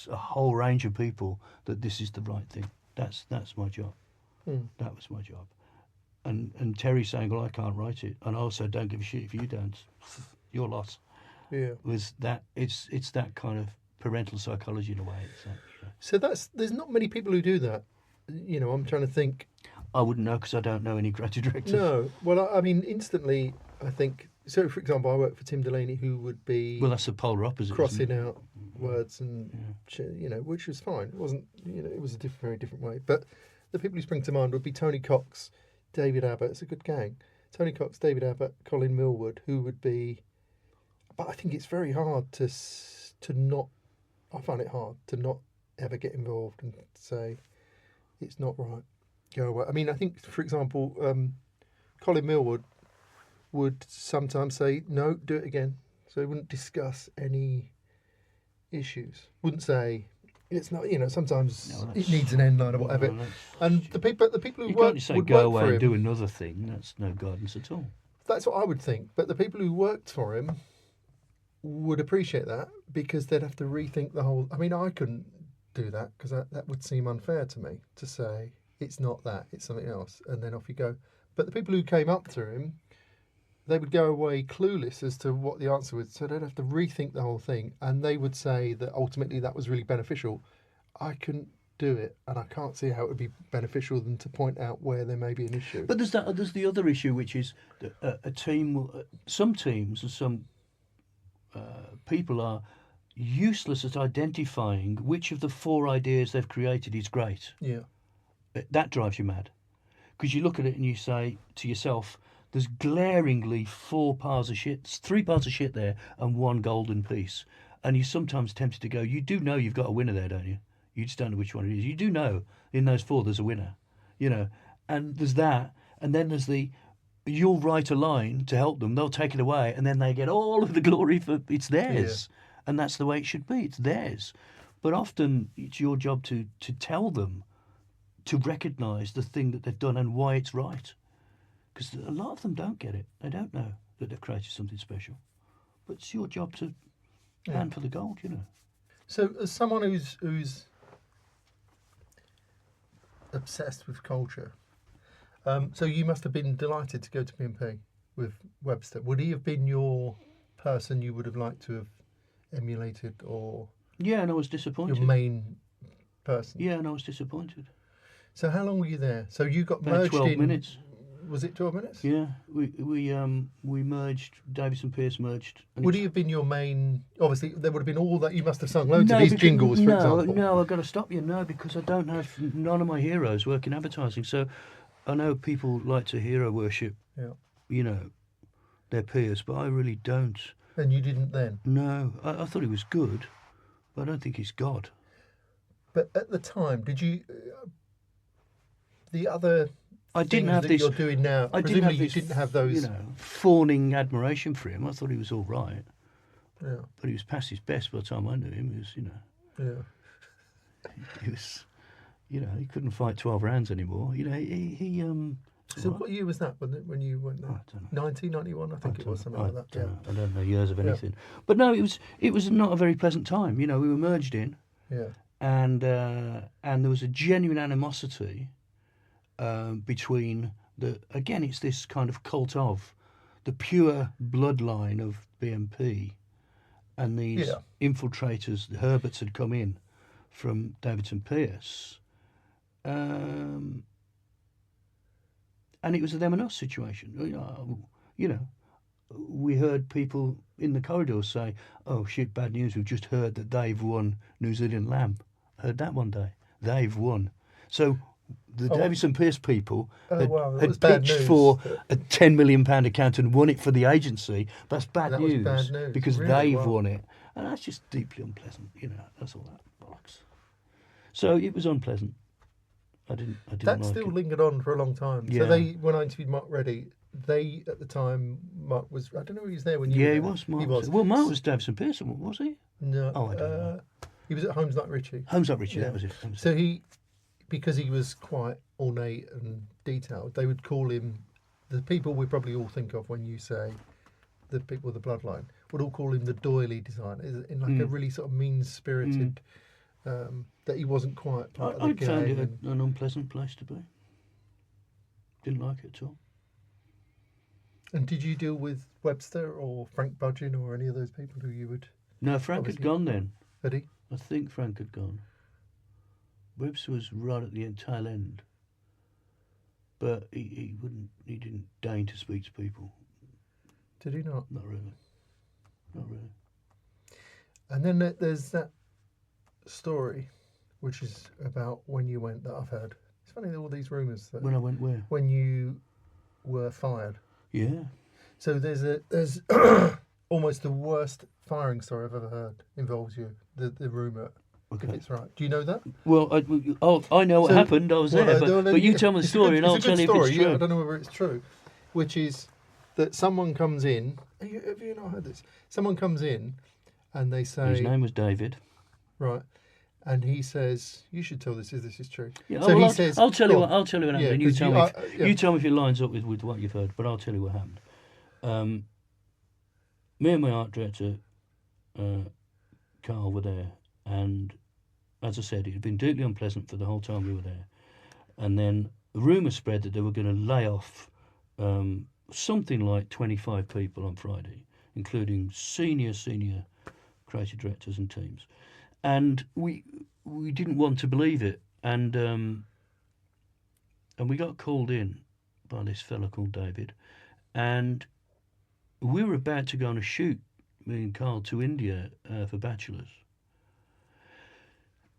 a whole range of people that this is the right thing. That's my job. That was my job. And Terry saying, well, I can't write it. And I also don't give a shit if you don't. Your loss. Yeah. Was that, it's that kind of parental psychology in a way. So there's not many people who do that. I'm trying to think. I wouldn't know because I don't know any creative directors. No. Well, I mean, instantly, I think. So, for example, I work for Tim Delaney, who would be. Well, that's the polar opposite. Crossing out words and, which was fine. It wasn't, it was a very different way. But the people who spring to mind would be Tony Cox, David Abbott. It's a good gang. Tony Cox, David Abbott, Colin Millwood, who would be. But I think it's very hard to not. I find it hard to not ever get involved and say it's not right, go away. I mean, I think, for example, Colin Millwood would sometimes say, no, do it again. So he wouldn't discuss any issues. Wouldn't say it's not. Sometimes it needs an end line or whatever. And the people who you work can't just say would go work away for and him. do another thing. That's no guidance at all. That's what I would think. But the people who worked for him would appreciate that because they'd have to rethink the whole. I mean, I couldn't do that because that would seem unfair to me to say it's not that, it's something else, and then off you go. But the people who came up to him, they would go away clueless as to what the answer was, so they'd have to rethink the whole thing, and they would say that ultimately that was really beneficial. I couldn't do it, and I can't see how it would be beneficial than to point out where there may be an issue. But there's the other issue, which is that a team, some teams and some people are useless at identifying which of the 4 ideas they've created is great. Yeah. That drives you mad. Because you look at it and you say to yourself, there's glaringly 3 piles of shit there and 1 golden piece. And you're sometimes tempted to go, you do know you've got a winner there, don't you? You just don't know which one it is. You do know in those 4 there's a winner, And there's that. And then there's you'll write a line to help them, they'll take it away, and then they get all of the glory for it's theirs. Yeah. And that's the way it should be. It's theirs. But often it's your job to tell them to recognise the thing that they've done and why it's right. Because a lot of them don't get it. They don't know that they've created something special. But it's your job to hand for the gold, So as someone who's obsessed with culture, so you must have been delighted to go to BMP with Webster. Would he have been your person you would have liked to have emulated, or yeah, and I was disappointed. Your main person. Yeah, and I was disappointed. So how long were you there? So you got About merged 12 in. minutes. Was it 12 minutes? Yeah, we merged. Davis and Pearce merged. And would he have been your main? Obviously, there would have been all that. You must have sung loads of these jingles, for example. No, I've got to stop you. No, because I don't have none of my heroes work in advertising. So I know people like to hero worship. Yeah. Their peers, but I really don't. And you didn't then? No, I thought he was good, but I don't think he's God. But at the time, did you? The other. I didn't have this. You're doing now. Presumably, you didn't have those. Fawning admiration for him. I thought he was all right. Yeah. But he was past his best by the time I knew him. He was, Yeah. He was, he couldn't fight 12 rounds anymore. He. So what year was that when you went there? I don't know. 1991, I think it was, something like that. Yeah. I don't know years of anything. But no, it was not a very pleasant time. We were merged in. Yeah. And there was a genuine animosity between it's this kind of cult of the pure bloodline of BMP and these infiltrators. The Herberts had come in from Davidson Pearce, and it was a them and us situation. We heard people in the corridors say, "Oh shit, bad news! We've just heard that they've won New Zealand Lamb." I heard that one day. They've won. So the Davidson Pearce people had pitched for a £10 million account and won it for the agency. That's bad news, because they've won it. And that's just deeply unpleasant, that's all that bollocks. So it was unpleasant. I didn't that still lingered on for a long time. Yeah. So when I interviewed Mark Reddy, at the time, Mark was, I don't know if he was there when you were there. He was, Mark. He was. Well, Mark was Davidson Pearce, was he? No. Oh, I don't know. He was at Holmes Like Ritchie. Holmes Like Ritchie, that was it. So because he was quite ornate and detailed, they would call him, the people we probably all think of when you say the people with the bloodline, would all call him the doily designer, in like a really sort of mean-spirited, that he wasn't quite part of the gang. I found it an unpleasant place to be. Didn't like it at all. And did you deal with Webster or Frank Budgeon or any of those people who you would... No, Frank had gone then. Had he? I think Frank had gone. Webster was right at the tail end, but he didn't deign to speak to people. Did he not? Not really. And then there's that story, which is about when you went, that I've heard. It's funny, all these rumours that when I went where? When you were fired. Yeah. So there's almost the worst firing story I've ever heard involves you. The rumour if it's right. Do you know that? Well, I know what happened. I was there, but you tell me the story, and I'll tell you if it's true. Yeah, I don't know whether it's true, which is that someone comes in. Have you not heard this? Someone comes in, and they say his name was David. Right, and he says, "You should tell this if this is true." Yeah, so he says, "I'll tell you what happened." Yeah, and you tell me. You tell me if it lines up with what you've heard. But I'll tell you what happened. Me and my art director, Carl, were there, and as I said, it had been deeply unpleasant for the whole time we were there. And then a rumour spread that they were going to lay off something like 25 people on Friday, including senior creative directors and teams. And we didn't want to believe it. And we got called in by this fella called David. And we were about to go on a shoot, me and Carl, to India for bachelors.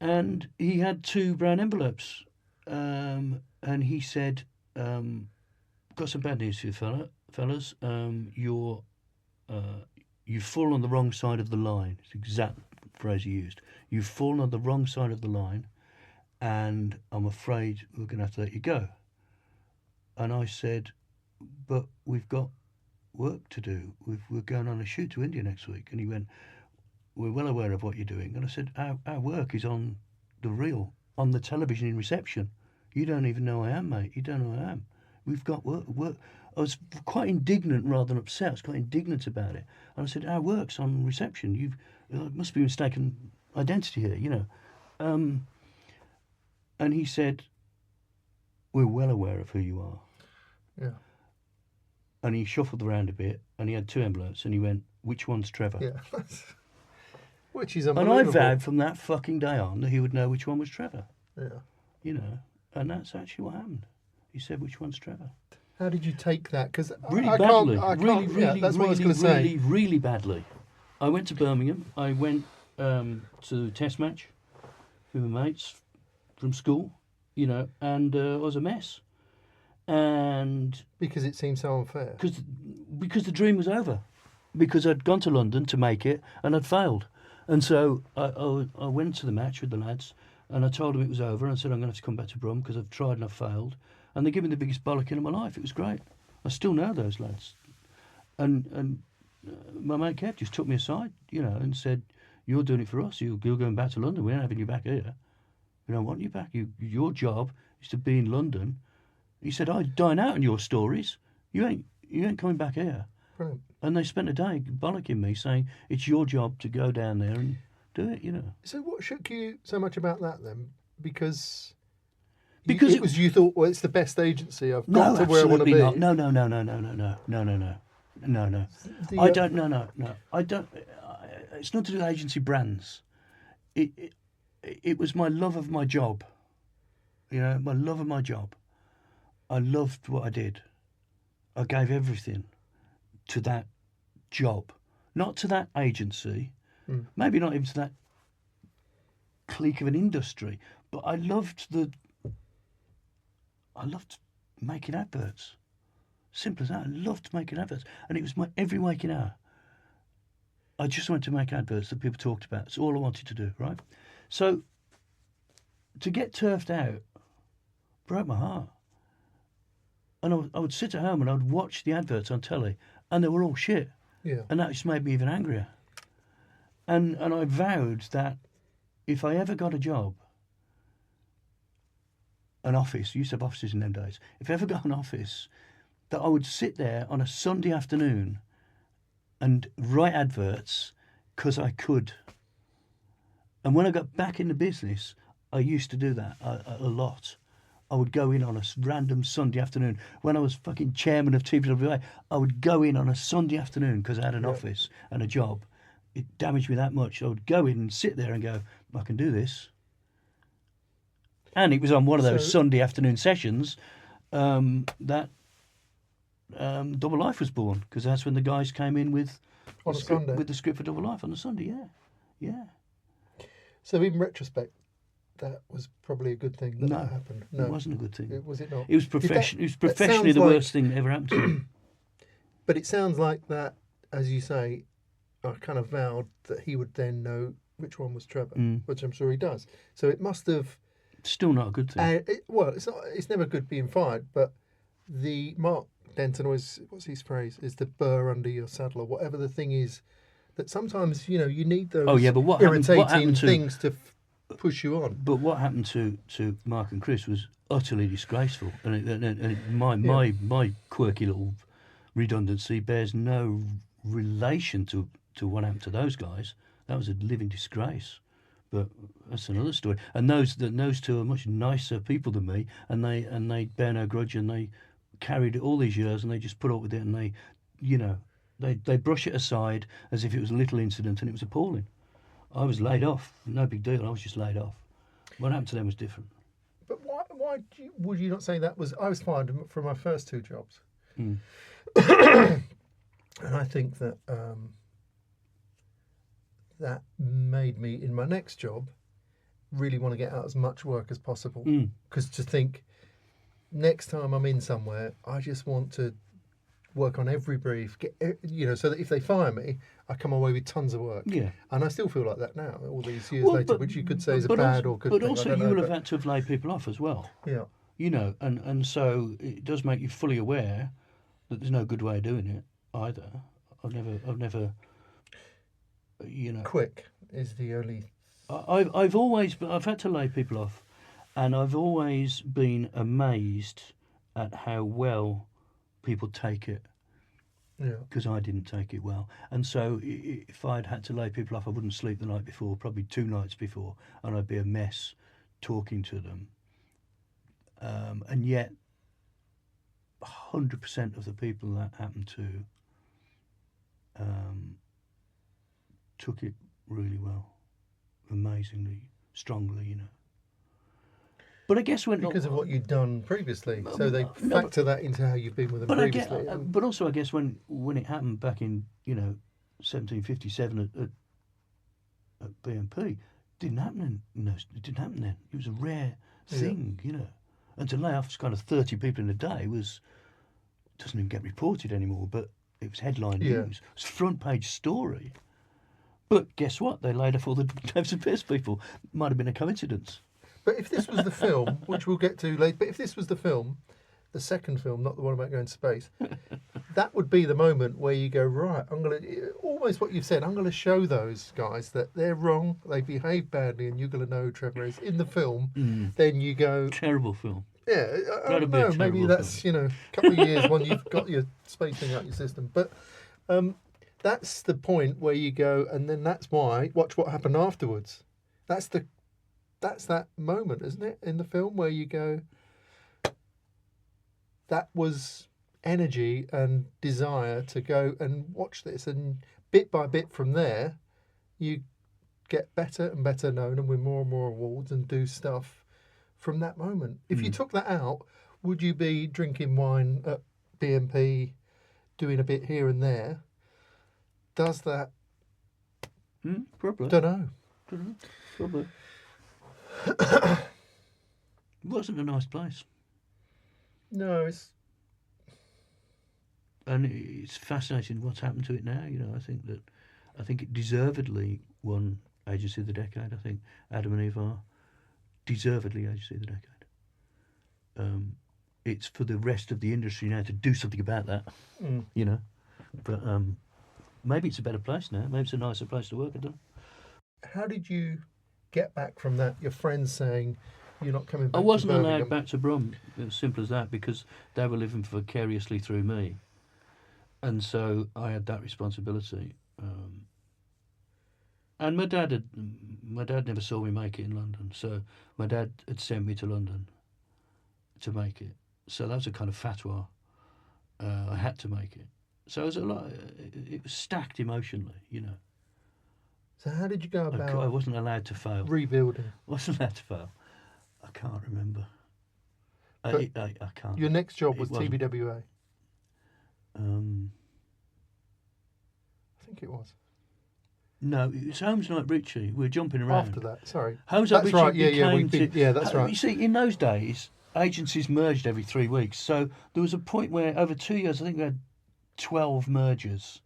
And he had 2 brown envelopes, and he said, "Got some bad news for you, fellas. You've fallen on the wrong side of the line." It's the exact phrase he used. "You've fallen on the wrong side of the line, and I'm afraid we're going to have to let you go." And I said, "But we've got work to do. We're going on a shoot to India next week." And he went, "We're well aware of what you're doing." And I said, our work is on the reel, on the television in reception. You don't even know who I am, mate. You don't know who I am. We've got work. I was quite indignant rather than upset. I was quite indignant about it. And I said, "Our work's on reception. Must be mistaken identity here, you know." And he said, "We're well aware of who you are." Yeah. And he shuffled around a bit, and he had 2 envelopes, and he went, "Which one's Trevor?" Yeah. Which is unbelievable. And I vowed from that fucking day on that he would know which one was Trevor. Yeah. You know, and that's actually what happened. He said, "Which one's Trevor?" How did you take that? Because really badly. That's what I was going to say. Really badly. I went to Birmingham. I went to the test match with my mates from school, you know, and it was a mess. And because it seemed so unfair. Because the dream was over. Because I'd gone to London to make it and I'd failed. And so I went to the match with the lads and I told them it was over and I said, "I'm going to have to come back to Brum because I've tried and I've failed." And they gave me the biggest bollocking of my life. It was great. I still know those lads. And my mate Kev just took me aside, you know, and said, "You're doing it for us. You're going back to London. We're not having you back here. We don't want you back. Your job is to be in London." He said, "I'd dine out on your stories. You ain't coming back here." Brilliant. And they spent a day bollocking me, saying it's your job to go down there and do it, you know. So what shook you so much about that then? Because you thought, well, it's the best agency. I've got to where I want to be. No. I don't. No. I don't. It's not to do with agency brands. It was my love of my job. You know, my love of my job. I loved what I did. I gave everything to that job, not to that agency, maybe not even to that clique of an industry, but I loved making adverts. Simple as that. I loved making adverts, and it was my every waking hour. I just wanted to make adverts that people talked about. That's all I wanted to do, right? So to get turfed out broke my heart. And I would sit at home and I would watch the adverts on telly, and they were all shit. Yeah. And that just made me even angrier. And I vowed that if I ever got a job, an office, used to have offices in them days, if I ever got an office, that I would sit there on a Sunday afternoon and write adverts because I could. And when I got back in the business, I used to do that a lot. I would go in on a random Sunday afternoon. When I was fucking chairman of TPWA, I would go in on a Sunday afternoon because I had an office and a job. It damaged me that much. I would go in and sit there and go, "I can do this." And it was on one of those Sunday afternoon sessions that Double Life was born, because that's when the guys came in with the script for Double Life on the Sunday. Yeah. So in retrospect, that was probably a good thing that happened. No, it wasn't a good thing. Was it not? It was professionally the worst thing that ever happened to me. But it sounds like that, as you say, I kind of vowed that he would then know which one was Trevor, Mm. which I'm sure he does. So it must have. Still not a good thing. Well, it's not. It's never good being fired, but the Mark Denton always, what's his phrase? Is the burr under your saddle or whatever the thing is. That sometimes you need those But what irritating happened to, things to push you on. But what happened to Mark and Chris was utterly disgraceful, and my quirky little redundancy bears no relation to what happened to those guys. That was a living disgrace. But that's another story. And those two are much nicer people than me, and they bear no grudge, and they carried it all these years, and they just put up with it, and they brush it aside as if it was a little incident, and it was appalling. I was laid off, no big deal. I was just laid off. What happened to them was different. But why would you not say that was? I was fired from my first two jobs, Mm. and I think that that made me in my next job really want to get out as much work as possible. Because to think next time I'm in somewhere, I just want to work on every brief, so that if they fire me, I come away with tons of work. Yeah. And I still feel like that now, all these years later, which you could say is a bad or good but thing. also you will have had to have laid people off as well. Yeah. And so it does make you fully aware that there's no good way of doing it either. I've never Quick is the only. I've had to lay people off, and I've always been amazed at how well people take it. Yeah. Because I didn't take it well, and so if I'd had to lay people off, I wouldn't sleep the night before, probably 2 nights before, and I'd be a mess talking to them. And yet, 100% of the people that happened to took it really well, amazingly, strongly, But I guess because of what you'd done previously, so they factor that into how you've been with them previously. But also, I guess when it happened back in 1757 at BNP, didn't happen it didn't happen then. It was a rare thing, and to lay off kind of 30 people in a day doesn't even get reported anymore. But it was headline news. It was a front page story. But guess what? They laid off all the Davis and Pierce people. Might have been a coincidence. But if this was the film, which we'll get to later, but if this was the film, the second film, not the one about going to space, that would be the moment where you go, right, I'm going to, almost what you've said, I'm going to show those guys that they're wrong, they behave badly, and you're going to know who Trevor is. In the film, then you go... Terrible film. Yeah, I don't know, maybe that's, a couple of years when you've got your space thing out your system. But that's the point where you go, and then that's why, watch what happened afterwards. That's that moment, isn't it, in the film where you go, that was energy and desire to go and watch this, and bit by bit from there, you get better and better known and win more and more awards and do stuff from that moment. If you took that out, would you be drinking wine at BNP, doing a bit here and there? Does that? Probably. Don't know. Probably. It wasn't a nice place. No, and it's fascinating what's happened to it now. I think it deservedly won Agency of the Decade. I think Adam and Eve are deservedly Agency of the Decade. It's for the rest of the industry now to do something about that. But maybe it's a better place now. Maybe it's a nicer place to work. I don't know. How did you get back from that? Your friends saying you're not coming back. I wasn't to allowed back to Brum. It was simple as that, because they were living vicariously through me, and so I had that responsibility. And my dad never saw me make it in London, so my dad had sent me to London to make it. So that was a kind of fatwa. I had to make it. So it was a lot. It was stacked emotionally, So how did you go about? I wasn't allowed to fail. Rebuilding. Wasn't allowed to fail. I can't remember. But I can't. Your next job was wasn't. TBWA. I think it was. No, it was Homes Like Ritchie. We were jumping around. After that, sorry. Homes Like That's Ritchie right. Yeah, that's right. You see, in those days, agencies merged every 3 weeks. So there was a point where over 2 years, I think we had 12 mergers.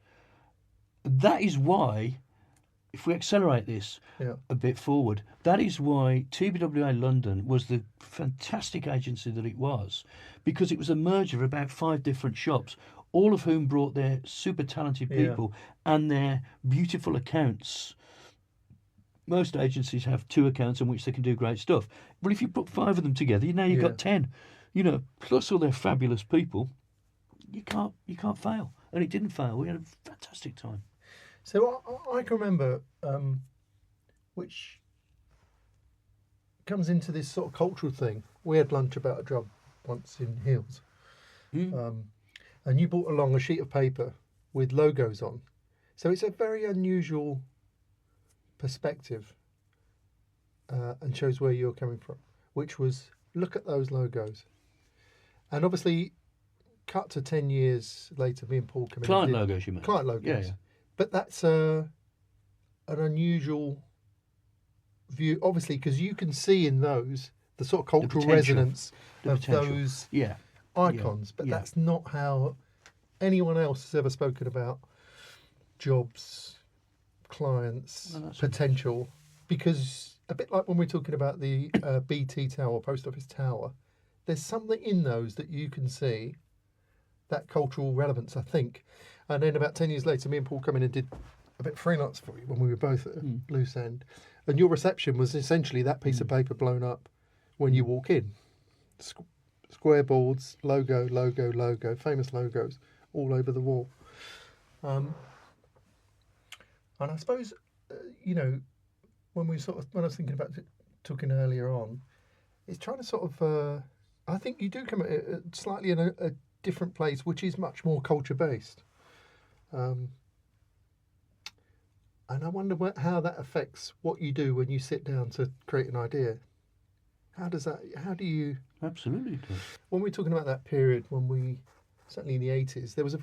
That is why if we accelerate this Yeah. a bit forward, that is why TBWA London was the fantastic agency that it was, because it was a merger of about 5 different shops, all of whom brought their super talented Yeah. people and their beautiful accounts. Most agencies have 2 accounts on which they can do great stuff. Well, if you put 5 of them together, you've got 10. Plus all their fabulous people, you can't fail. And it didn't fail. We had a fantastic time. So I can remember, which comes into this sort of cultural thing. We had lunch about a job once in Hills, and you brought along a sheet of paper with logos on. So it's a very unusual perspective, and shows where you're coming from, which was, look at those logos. And obviously, cut to 10 years later, me and Paul come in. Client logos, you mean? Client logos. Yeah. But that's an unusual view, obviously, because you can see in those the sort of cultural resonance of those icons. But that's not how anyone else has ever spoken about jobs, clients, potential. Because a bit like when we're talking about the BT Tower, Post Office Tower, there's something in those that you can see, that cultural relevance, I think. And then about 10 years later, me and Paul come in and did a bit of freelance for you when we were both at loose end. And your reception was essentially that piece of paper blown up when you walk in. Square boards, logo, famous logos all over the wall. And I suppose, when I was thinking about talking earlier on, it's trying to sort of, I think you do come at it slightly in a different place, which is much more culture-based. And I wonder how that affects what you do when you sit down to create an idea. How do you... Absolutely it does. When we're talking about that period, certainly in the 80s, there was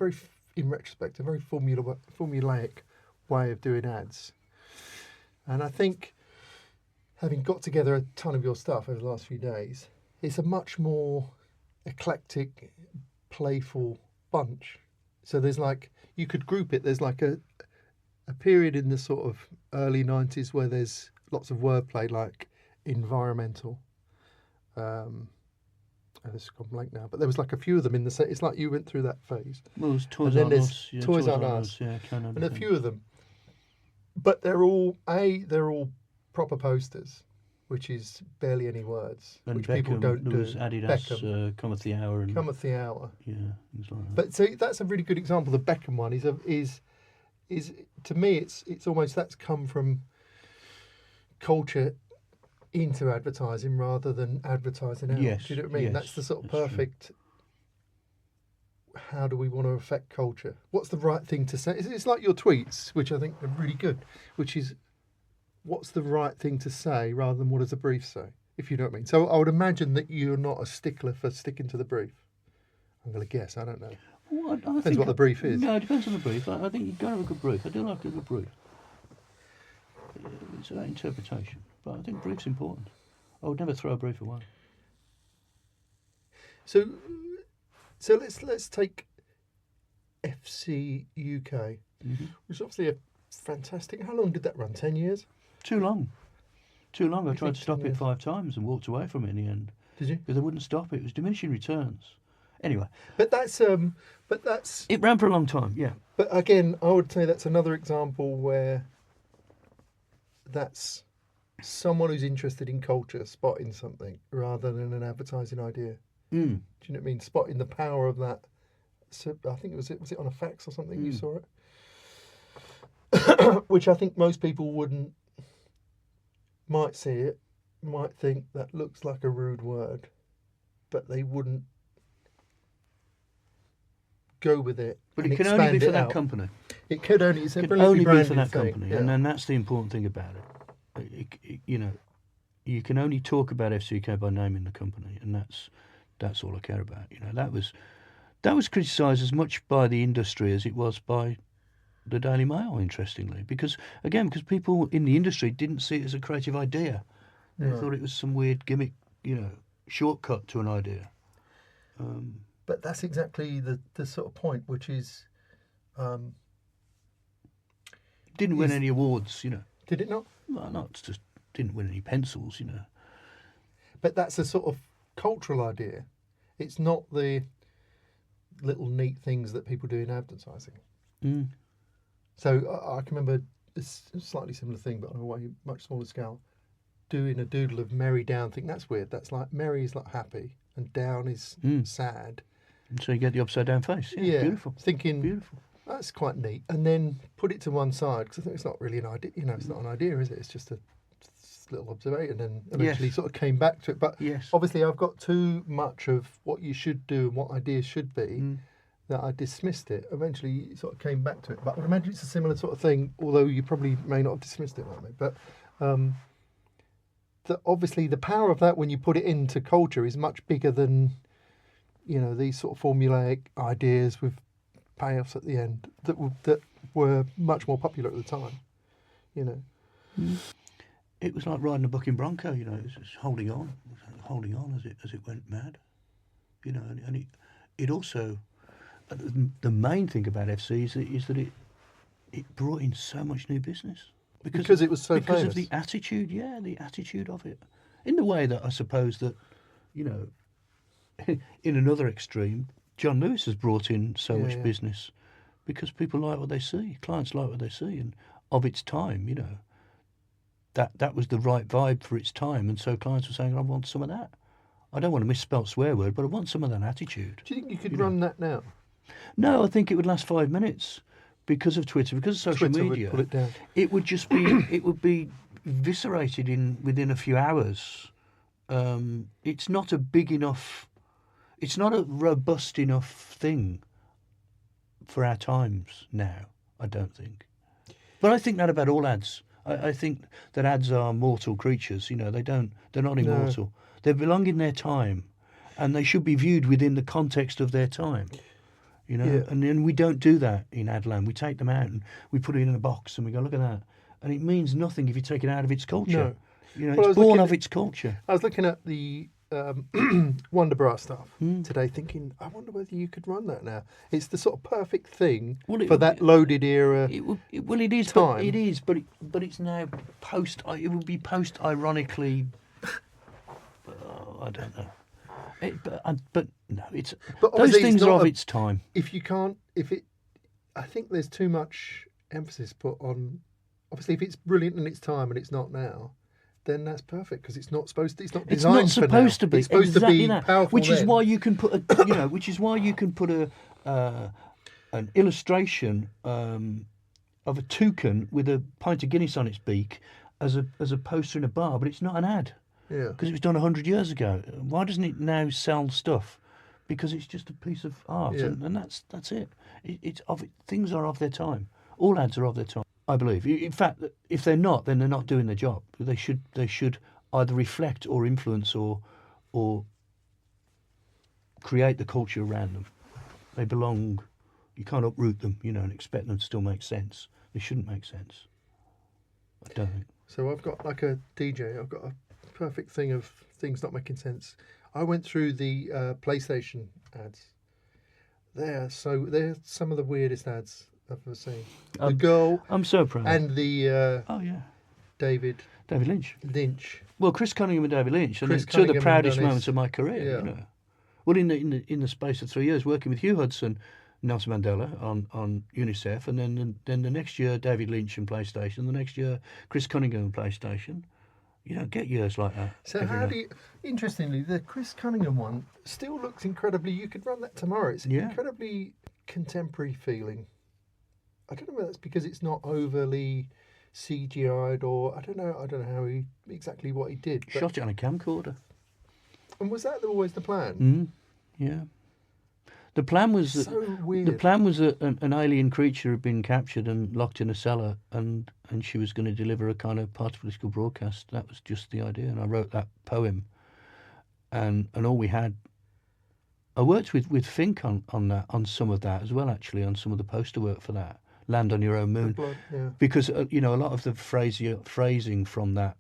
in retrospect, a very formulaic way of doing ads. And I think, having got together a ton of your stuff over the last few days, it's a much more eclectic, playful bunch. So there's you could group it, there's a period in the sort of early 90s where there's lots of wordplay, like environmental. This has gone blank now, but there was a few of them in the set. It's like you went through that phase. Well, there's Toys R Us. Yeah, Toys R Us, yeah, and a few of them. But they're all proper posters, which is barely any words, and which Beckham, people don't do. Was Adidas, Cometh the Hour. Cometh the Hour. Yeah, things like that. But so that's a really good example. The Beckham one is to me, it's almost, that's come from culture into advertising rather than advertising out. Yes, Do you know what I mean? yes, That's the sort of that's perfect. How do we want to affect culture? What's the right thing to say? It's like your tweets, which I think are really good, which is what's the right thing to say rather than what does the brief say, if you know what I mean. So I would imagine that you're not a stickler for sticking to the brief. I'm going to guess, I don't know. Well, I Depends what the brief is. No, it depends on the brief. I think you've got to have a good brief. I do like a good brief. It's about interpretation, but I think brief's important. I would never throw a brief away. So let's take FC UK, which is obviously a fantastic. How long did that run? 10 years? Too long. I tried to stop it 5 times and walked away from it in the end. Did you? Because they wouldn't stop it. It was diminishing returns. Anyway. But that's it ran for a long time. Yeah. But again, I would say that's another example where that's someone who's interested in culture spotting something rather than an advertising idea. Do you know what I mean? Spotting the power of that. So I think was it on a fax or something? You saw it, which I think most people might see it, might think that looks like a rude word, but they wouldn't go with it. But it can only be for that company. It could only. It's it can only be for that thing. company, Yeah. and then that's the important thing about it. You can only talk about FCK by naming the company, and that's all I care about. That was criticised as much by the industry as it was by the Daily Mail, interestingly, because people in the industry didn't see it as a creative idea. They thought it was some weird gimmick, shortcut to an idea. But that's exactly the sort of point, which is Didn't win any awards, you know. Did it not? Well, not just didn't win any pencils, you know. But that's a sort of cultural idea. It's not the little neat things that people do in advertising. Mm. So I can remember a slightly similar thing, but on a way much smaller scale, doing a doodle of Mary down. Think that's weird. That's like Mary is like happy and down is sad. And so you get the upside down face. Yeah, beautiful. Thinking beautiful. That's quite neat. And then put it to one side because I think it's not really an idea. You know, it's not an idea, is it? It's just a little observation, and then eventually sort of came back to it. But obviously, I've got too much of what you should do and what ideas should be. That I dismissed it. Eventually, it sort of came back to it. But I would imagine it's a similar sort of thing, although you probably may not have dismissed it like me. But obviously, the power of that when you put it into culture is much bigger than, you know, these sort of formulaic ideas with payoffs at the end that were much more popular at the time. You know, it was like riding a bucking bronco. You know, it was just holding on as it went mad. You know, and it also. The main thing about FCs is that it brought in so much new business because it was so because famous. Of the attitude, the attitude of it. In the way that I suppose that, you know, in another extreme, John Lewis has brought in so much business because people like what they see, clients like what they see, and of its time, you know, that was the right vibe for its time, and so clients were saying, I want some of that. I don't want to misspell swear word, but I want some of that attitude. Do you think you could run that now? No, I think it would last 5 minutes because of Twitter, because of social media. Would pull it down. It would just be, it would be eviscerated within a few hours. It's not a big enough, it's not a robust enough thing for our times now. I don't think, but I think that about all ads. I think that ads are mortal creatures. You know, they're not immortal. No. They belong in their time, and they should be viewed within the context of their time. You know, and then we don't do that in Adland. We take them out and we put it in a box and we go, look at that. And it means nothing if you take it out of its culture. No. You know, it's born of its culture. I was looking at the Wonderbra stuff today thinking, I wonder whether you could run that now. It's the sort of perfect thing for that loaded era it is, time. But it is, but it's now it would be post-ironically, I don't know. But no, it's those things are of its time. I think there's too much emphasis put on. Obviously, if it's brilliant in its time and it's not now, then that's perfect because it's not supposed to. It's not designed It's not supposed to be. It's supposed to be powerful. Which is why you can put an illustration of a toucan with a pint of Guinness on its beak as a poster in a bar, but it's not an ad. Yeah. Because it was done 100 years ago. Why doesn't it now sell stuff? Because it's just a piece of art, and that's it. Things are of their time. All ads are of their time, I believe. In fact, if they're not, then they're not doing their job. They should either reflect or influence or create the culture around them. They belong. You can't uproot them, you know, and expect them to still make sense. They shouldn't make sense. I don't think. So I've got like a DJ. I've got a perfect thing of things not making sense. I went through the PlayStation ads. They're some of the weirdest ads I've ever seen. The girl. I'm so proud. And the David Lynch. Well, Chris Cunningham and David Lynch, and two of the proudest moments of my career. Yeah. You know. Well, in the space of 3 years, working with Hugh Hudson, Nelson Mandela on UNICEF, and then the next year David Lynch and PlayStation. The next year Chris Cunningham and PlayStation. You don't get years like that. So interestingly, the Chris Cunningham one still looks incredibly, you could run that tomorrow. It's incredibly contemporary feeling. I don't know whether that's because it's not overly CGI'd or I don't know how exactly what he did. Shot it on a camcorder. And was that always the plan? Yeah. The plan was so weird. The plan was that an alien creature had been captured and locked in a cellar, and she was going to deliver a kind of party political broadcast. That was just the idea, and I wrote that poem, and all we had. I worked with Fink on some of that as well, actually, on some of the poster work for that. Land on Your Own Moon, because a lot of the phrasing from that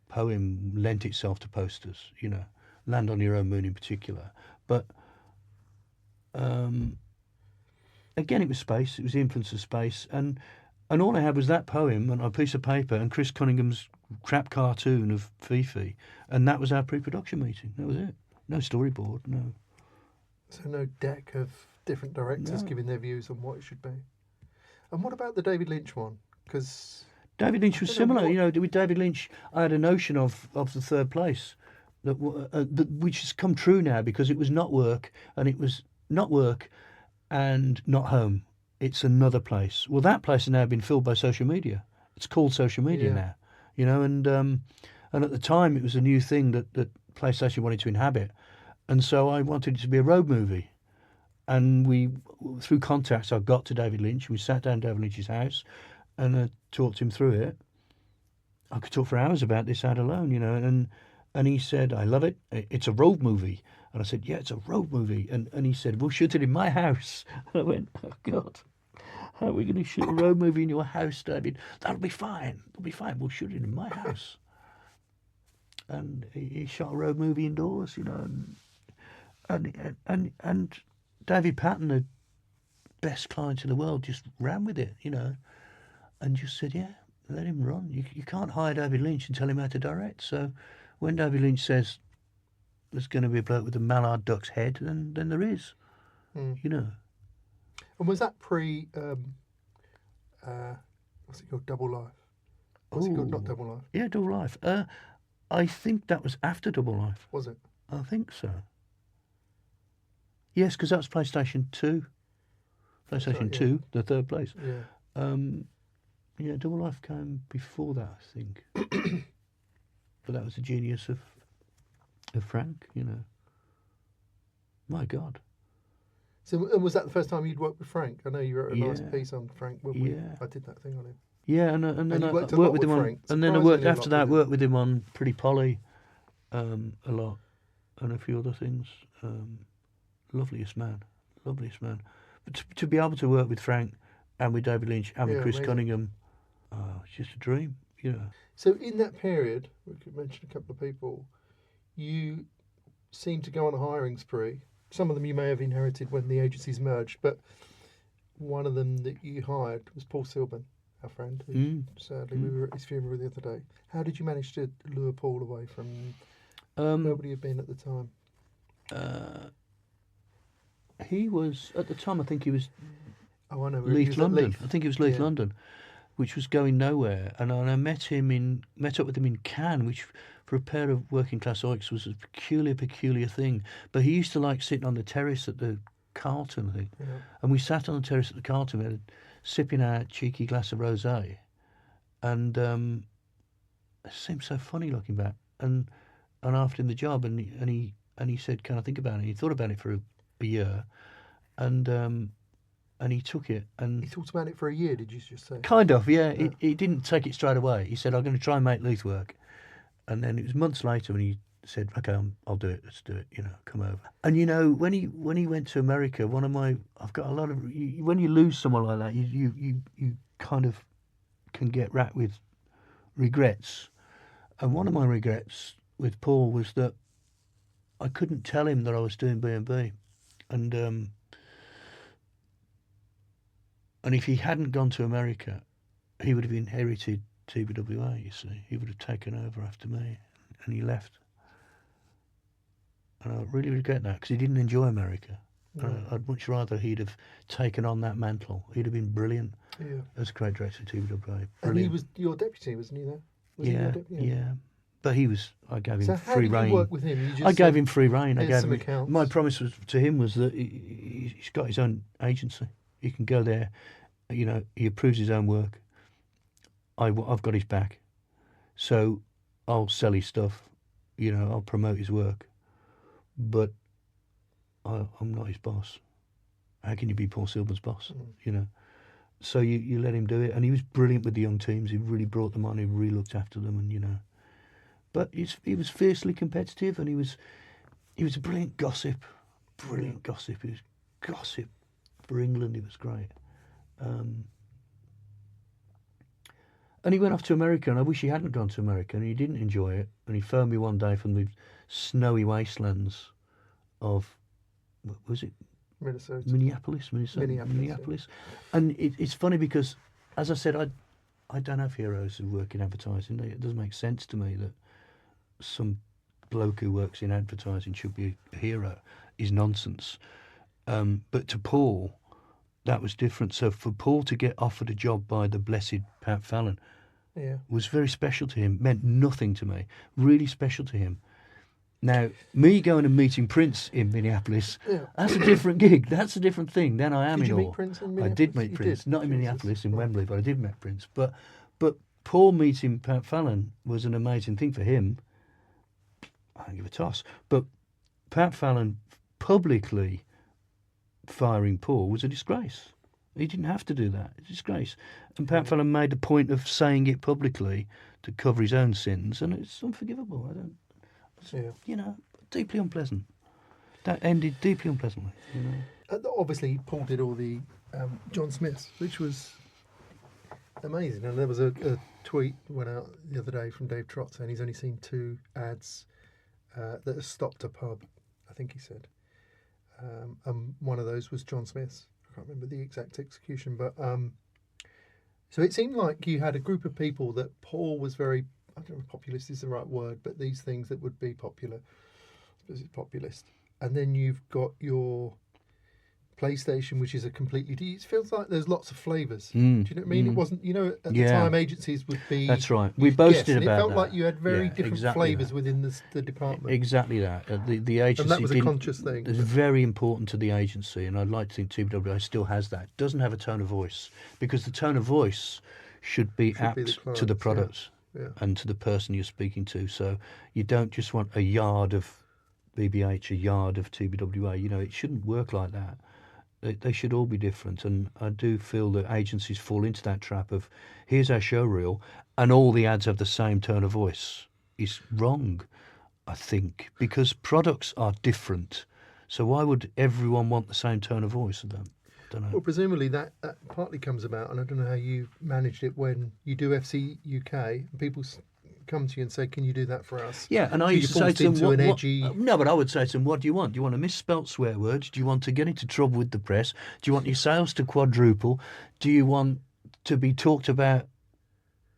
poem lent itself to posters. You know, Land on Your Own Moon in particular, but. Again, it was space. It was the influence of space, and And all I had was that poem and a piece of paper and Chris Cunningham's crap cartoon of Fifi, and that was our pre-production meeting. That was it. No storyboard, no. So no deck of different directors giving their views on what it should be. And what about the David Lynch one? Because David Lynch was similar. You know, with David Lynch, I had a notion of the third place, which has come true now because it was not work, and it was not work and not home. It's another place. Well, that place has now been filled by social media. It's called social media now, you know, and at the time it was a new thing that PlayStation wanted to inhabit. And so I wanted it to be a road movie. And through contacts, I got to David Lynch. We sat down at David Lynch's house and I talked him through it. I could talk for hours about this ad alone, you know, and he said, I love it. It's a road movie. And I said, yeah, it's a road movie. And he said, we'll shoot it in my house. And I went, oh, God. How are we going to shoot a road movie in your house, David? That'll be fine. It'll be fine. We'll shoot it in my house. And he shot a road movie indoors, you know. And David Patton, the best client in the world, just ran with it, you know, and just said, yeah, let him run. You can't hire David Lynch and tell him how to direct. So when David Lynch says there's going to be a bloke with a mallard duck's head, then there is, you know. And was that pre, what's it called, Double Life? What's it called, not Double Life? Yeah, Double Life. I think that was after Double Life. Was it? I think so. Yes, because that was PlayStation 2. PlayStation 2, the third place. Yeah. Yeah, Double Life came before that, I think. But that was the genius of Frank, you know. My God. So, and was that the first time you'd worked with Frank? I know you wrote a nice piece on Frank. I did that thing on him. Yeah, and then I worked with him Frank, on, and then I worked after that. Worked with him on Pretty Polly, a lot, and a few other things. Loveliest man. But to be able to work with Frank and with David Lynch and with Chris Cunningham, it's just a dream, you know. So in that period, we could mention a couple of people. You seemed to go on a hiring spree. Some of them you may have inherited when the agencies merged, but one of them that you hired was Paul Silburn, our friend, who sadly we were at his funeral the other day. How did you manage to lure Paul away from where would he have been at the time? He was, at the time, I think he was Leith London. I think he was Leith London, which was going nowhere. And I met up with him in Cannes, which for a pair of working class oiks was a peculiar thing. But he used to like sitting on the terrace at the Carlton, I think. Yeah. And we sat on the terrace at the Carlton, we had sipping our cheeky glass of rosé. And it seemed so funny looking back. And I offered him the job, and he said, "Can I think about it?" He thought about it for a year, and he took it. And he thought about it for a year. Did you just say? Kind of, yeah. He didn't take it straight away. He said, "I'm going to try and make Leith work," and then it was months later when he said, "Okay, I'll do it. Let's do it. You know, come over." And you know, when he went to America, I've got a lot of when you lose someone like that, you kind of can get racked with regrets. And one of my regrets with Paul was that I couldn't tell him that I was doing B&B. And if he hadn't gone to America, he would have inherited TBWA, you see. He would have taken over after me, and he left. And I really regret that, because he didn't enjoy America. I'd much rather he'd have taken on that mantle. He'd have been brilliant as creative director of TBWA. Brilliant. And he was your deputy, wasn't he, there? Was he your deputy? Yeah. But I gave him free rein. So how did you work with him? I gave him free rein. Accounts. My promise to him was that he's got his own agency. He can go there, you know, he approves his own work. I've got his back. So I'll sell his stuff, you know, I'll promote his work. But I'm not his boss. How can you be Paul Silburn's boss, you know? So you let him do it. And he was brilliant with the young teams. He really brought them on. He really looked after them, and, you know. But he was fiercely competitive, and he was a brilliant gossip. Brilliant gossip. He was gossip for England. He was great. And he went off to America, and I wish he hadn't gone to America, and he didn't enjoy it. And he phoned me one day from the snowy wastelands of, what was it? Minnesota. Minneapolis. Yeah. And it's funny because as I said, I don't have heroes who work in advertising. It doesn't make sense to me that some bloke who works in advertising should be a hero. Is nonsense. But to Paul, that was different. So for Paul to get offered a job by the blessed Up Fallon was very special to him, meant nothing to me, really special to him. Now, me going and meeting Prince in Minneapolis, that's a different gig. That's a different thing. Then I am Did in you awe. meet Prince in Minneapolis? I did meet Prince, not in Minneapolis, in Wembley, but I did meet Prince. But Paul meeting Pat Fallon was an amazing thing for him. I don't give a toss. But Pat Fallon publicly firing Paul was a disgrace. He didn't have to do that. It's a disgrace. And Pat Fallon made a point of saying it publicly to cover his own sins, and it's unforgivable. You know, deeply unpleasant. That ended deeply unpleasantly. You know. Obviously, Paul did all the John Smiths, which was amazing. And there was a tweet went out the other day from Dave Trott saying he's only seen 2 ads that have stopped a pub, I think he said. And one of those was John Smith's. I can't remember the exact execution, but so it seemed like you had a group of people that Paul was very, I don't know if populist is the right word, but these things that would be popular, I suppose it's populist. And then you've got your PlayStation, which is a completely, it feels like there's lots of flavours. Do you know what I mean? It wasn't, you know, at the time agencies would be. That's right. We boasted about that. It felt like you had very different flavours within the department. Exactly that. The agency. And that was a conscious thing. It's very important to the agency, and I'd like to think TWI still has that. It doesn't have a tone of voice, because the tone of voice should be apt to the product and to the person you're speaking to. So you don't just want a yard of BBH, a yard of TBWA. You know, it shouldn't work like that. They should all be different, and I do feel that agencies fall into that trap of here's our show reel and all the ads have the same tone of voice. Is wrong, I think, because products are different. So why would everyone want the same tone of voice? I don't know. Well, presumably that partly comes about, and I don't know how you managed it when you do FC UK and people come to you and say, "Can you do that for us?" Yeah, and I used to say to them, no, but I would say to them, "What do you want? Do you want to misspelt swear words? Do you want to get into trouble with the press? Do you want your sales to quadruple? Do you want to be talked about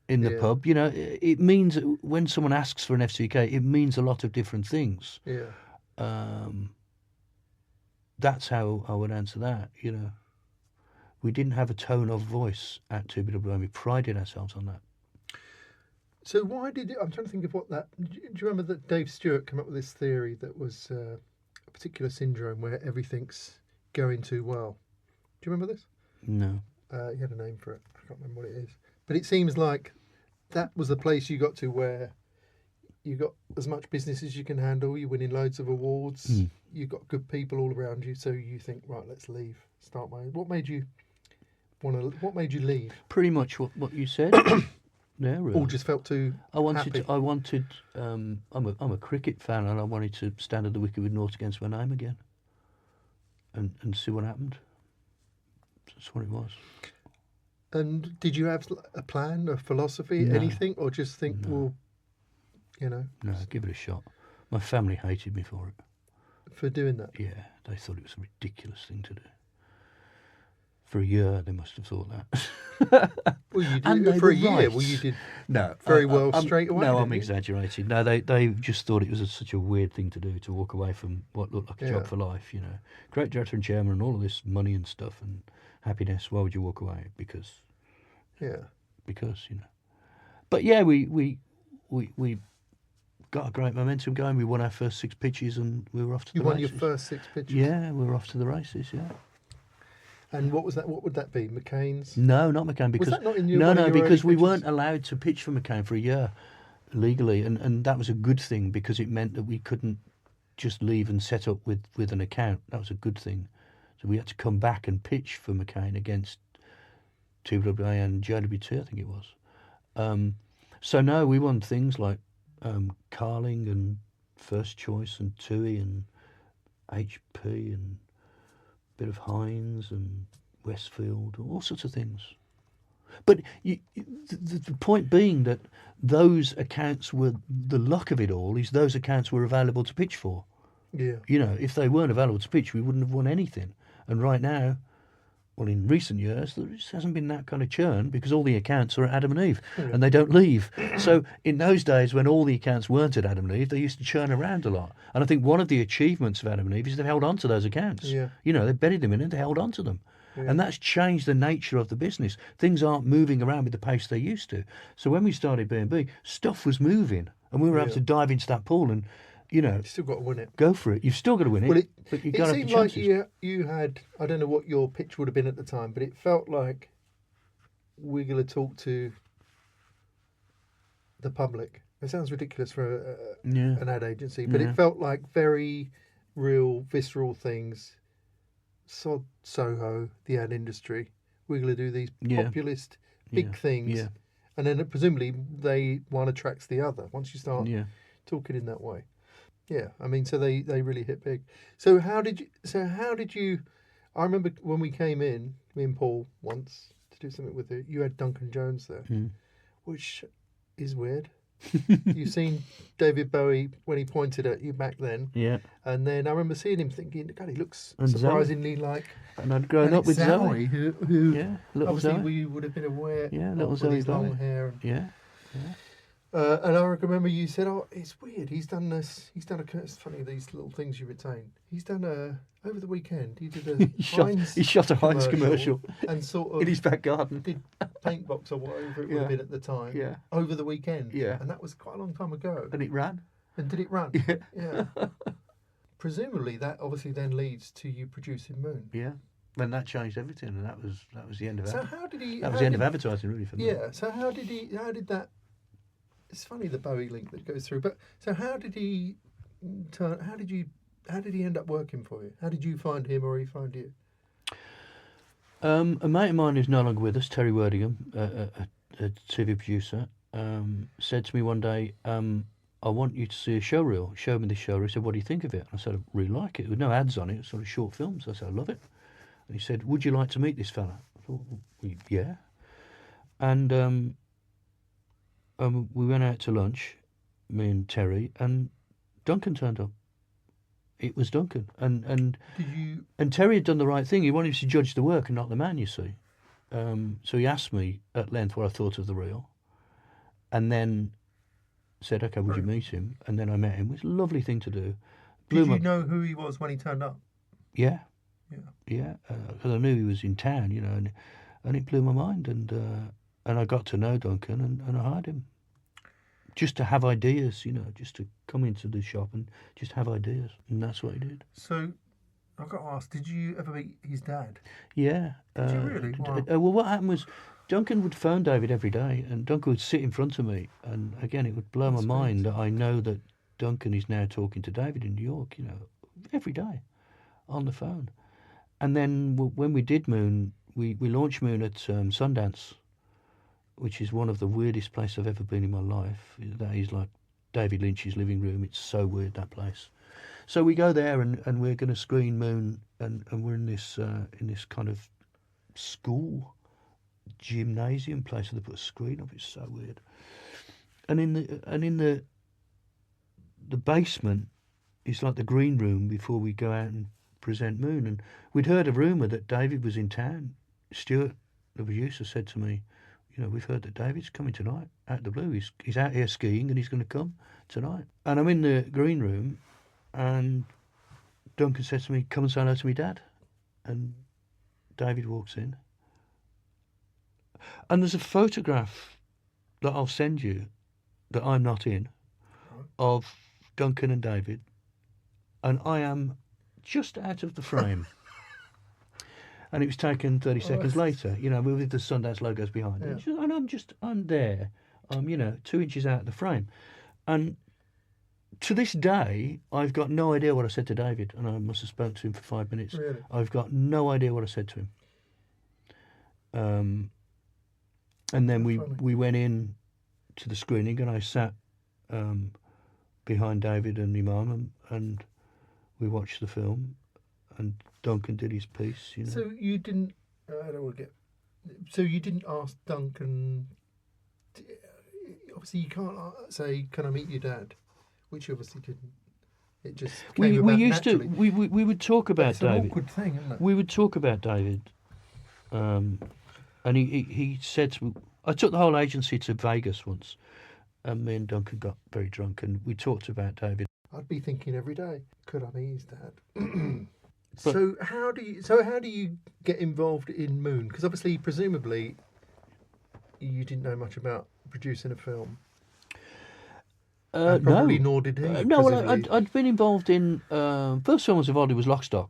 in the pub?" You know, it means when someone asks for an FCK, it means a lot of different things. Yeah. That's how I would answer that. You know, we didn't have a tone of voice at 2BWM. We prided ourselves on that. So why did it, I'm trying to think of what that, do you remember that Dave Stewart came up with this theory that was a particular syndrome where everything's going too well? Do you remember this? No. He had a name for it. I can't remember what it is. But it seems like that was the place you got to where you got as much business as you can handle, you're winning loads of awards, you've got good people all around you, so you think, right, let's leave, start my own. What made you leave? Pretty much what you said. Yeah, really. All just felt too happy. I'm a cricket fan, and I wanted to stand at the wicket with naught against my name again, and see what happened. That's what it was. And did you have a plan, a philosophy, anything, or just think, well, you know? No, give it a shot. My family hated me for it. For doing that? Yeah, they thought it was a ridiculous thing to do. For a year, they must have thought that. Well, you did for a year. Right. Well, you did very well straight away. No, I'm exaggerating. No, they just thought it was such a weird thing to do, to walk away from what looked like a job for life. You know, great director and chairman, and all of this money and stuff and happiness. Why would you walk away? Because you know. But yeah, we got a great momentum going. We won our first 6 pitches, and we were off to the races. You won your first 6 pitches. Yeah, we were off to the races. Yeah. And what was that? What would that be? McCain's? No, not McCain. Because was that not in your because we weren't allowed to pitch for McCain for a year legally, and that was a good thing because it meant that we couldn't just leave and set up with an account. That was a good thing. So we had to come back and pitch for McCain against 2WA and JWT, I think it was. So no, we won things like Carling and First Choice and TUI and HP and bit of Hines and Westfield, all sorts of things. But the point being that those accounts were, the luck of it all is those accounts were available to pitch for. Yeah. You know, if they weren't available to pitch, we wouldn't have won anything. And right now, Well, in recent years, there just hasn't been that kind of churn because all the accounts are at Adam and Eve and they don't leave. So in those days when all the accounts weren't at Adam and Eve, they used to churn around a lot. And I think one of the achievements of Adam and Eve is they've held on to those accounts. Yeah. You know, they buried them in it, they held on to them. Yeah. And that's changed the nature of the business. Things aren't moving around with the pace they used to. So when we started B&B, stuff was moving and we were able to dive into that pool and, you know, You've still got to win it. go for it. You've still got to win it, Well, but you've it got to have seemed the like chances. you had, I don't know what your pitch would have been at the time, but it felt like we're going to talk to the public. It sounds ridiculous for an ad agency, but it felt like very real, visceral things. Sod Soho, the ad industry. We're going to do these populist big things. Yeah. And then presumably one attracts the other once you start talking in that way. Yeah, I mean, so they really hit big. So how did you? I remember when we came in, me and Paul once to do something with it. You had Duncan Jones there, which is weird. You've seen David Bowie when he pointed at you back then. Yeah. And then I remember seeing him thinking, God, he looks surprisingly like. And I'd grown up with Zoe. Who obviously Zoe. we would have been aware little of Zoe his long hair. Yeah. And I remember you said, "Oh, it's weird. He's done this. He's done it's funny these little things you retain. He's done over the weekend. He did a he shot a Heinz commercial and sort of in his back garden. Did paint box or whatever it would have been at the time. Yeah. Over the weekend. Yeah. And that was quite a long time ago. And it ran. And did it run? Yeah. Yeah. Presumably that obviously then leads to you producing Moon. Yeah. And that changed everything, and that was the end of it. So how did he? That was the end of advertising, really, for me. Yeah. So how did that? It's funny the Bowie link that goes through, but so how did he turn? How did he end up working for you? How did you find him, or he find you? A mate of mine who's no longer with us, Terry Wordigham, a TV producer, said to me one day, I want you to see a show reel. Showed me the show reel. He said, what do you think of it? I said, I really like it. There were no ads on it. It was sort of short films. I said, I love it. And he said, would you like to meet this fella? I thought, well, yeah. And we went out to lunch, me and Terry, and Duncan turned up. It was Duncan. And Terry had done the right thing. He wanted to judge the work and not the man, you see. So he asked me at length what I thought of the reel, and then said, okay, would you meet him? And then I met him. It was a lovely thing to do. Did you know who he was when he turned up? Yeah. Yeah. Because I knew he was in town, you know, and it blew my mind. And I got to know Duncan and I hired him. Just to have ideas, you know, just to come into the shop and just have ideas. And that's what he did. So, I've got to ask, did you ever meet his dad? Yeah. Did you really? Wow. Well, what happened was Duncan would phone David every day and Duncan would sit in front of me. And again, it would blow my mind that I know that Duncan is now talking to David in New York, you know, every day on the phone. And then when we did Moon, we launched Moon at Sundance, which is one of the weirdest places I've ever been in my life. That is like David Lynch's living room. It's so weird, that place. So we go there and we're going to screen Moon, and we're in this kind of school gymnasium place where they put a screen up. It's so weird. And in the basement is like the green room before we go out and present Moon. And we'd heard a rumour that David was in town. Stuart, the producer, said to me, you know, we've heard that David's coming tonight, out of the blue. He's out here skiing and he's going to come tonight. And I'm in the green room and Duncan says to me, come and say hello to me, Dad. And David walks in. And there's a photograph that I'll send you that I'm not in of Duncan and David. And I am just out of the frame. And it was taken 30 seconds later, you know, with the Sundance logos behind it. And I'm there, you know, 2 inches out of the frame. And to this day, I've got no idea what I said to David, and I must have spoken to him for 5 minutes. Really? I've got no idea what I said to him. And then we went in to the screening, and I sat behind David and Imam, and we watched the film, and Duncan did his piece, you know. So you didn't. I don't want to get. So you didn't ask Duncan. Obviously, you can't say, "Can I meet your dad?" Which you obviously didn't. It just came we about used naturally. to we would talk about It's David. an awkward thing, isn't it? We would talk about David And he said to me, I took the whole agency to Vegas once, and me and Duncan got very drunk, and we talked about David. I'd be thinking every day, could I be his dad? So how do you get involved in Moon? Because obviously, presumably, you didn't know much about producing a film. Probably No, nor did he. no. Well, presumably. I'd been involved in first film I was involved in was Lockstock,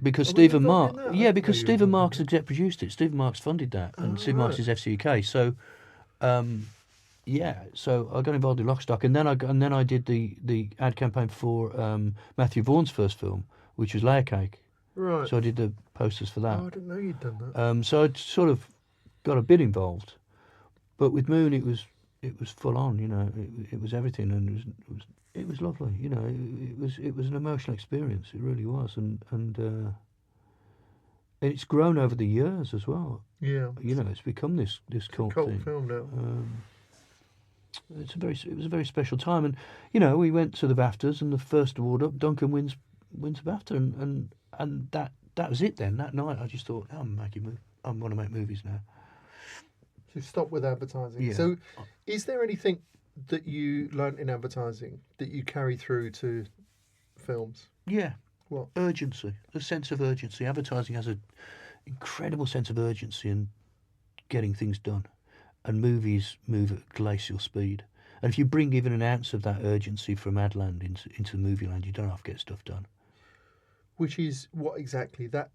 because Oh, were you Stephen involved Mark, in that? I yeah, didn't because know you were Stephen involved Marks in exec produced it. Stephen Marks funded that, and Oh, Stephen Marks right. is FCUK. So, yeah, so I got involved in Lockstock, and then I did the ad campaign for Matthew Vaughan's first film, which was Layer Cake. Right. So I did the posters for that. Oh, I didn't know you'd done that. So I sort of got a bit involved, but with Moon it was full on. You know, it was everything, and it was lovely. You know, it was an emotional experience. It really was, and it's grown over the years as well. Yeah. You know, it's become this cult thing. Film now. It was a very special time, and you know, we went to the BAFTAs, and the first award up, Duncan wins a BAFTA, and that was it. Then that night, I just thought, I want to make movies now. So stop with advertising. Yeah. So, is there anything that you learnt in advertising that you carry through to films? Yeah. What? Urgency, a sense of urgency. Advertising has an incredible sense of urgency in getting things done, and movies move at glacial speed. And if you bring even an ounce of that urgency from Adland into movie land, you don't have to get stuff done. Which is what exactly? That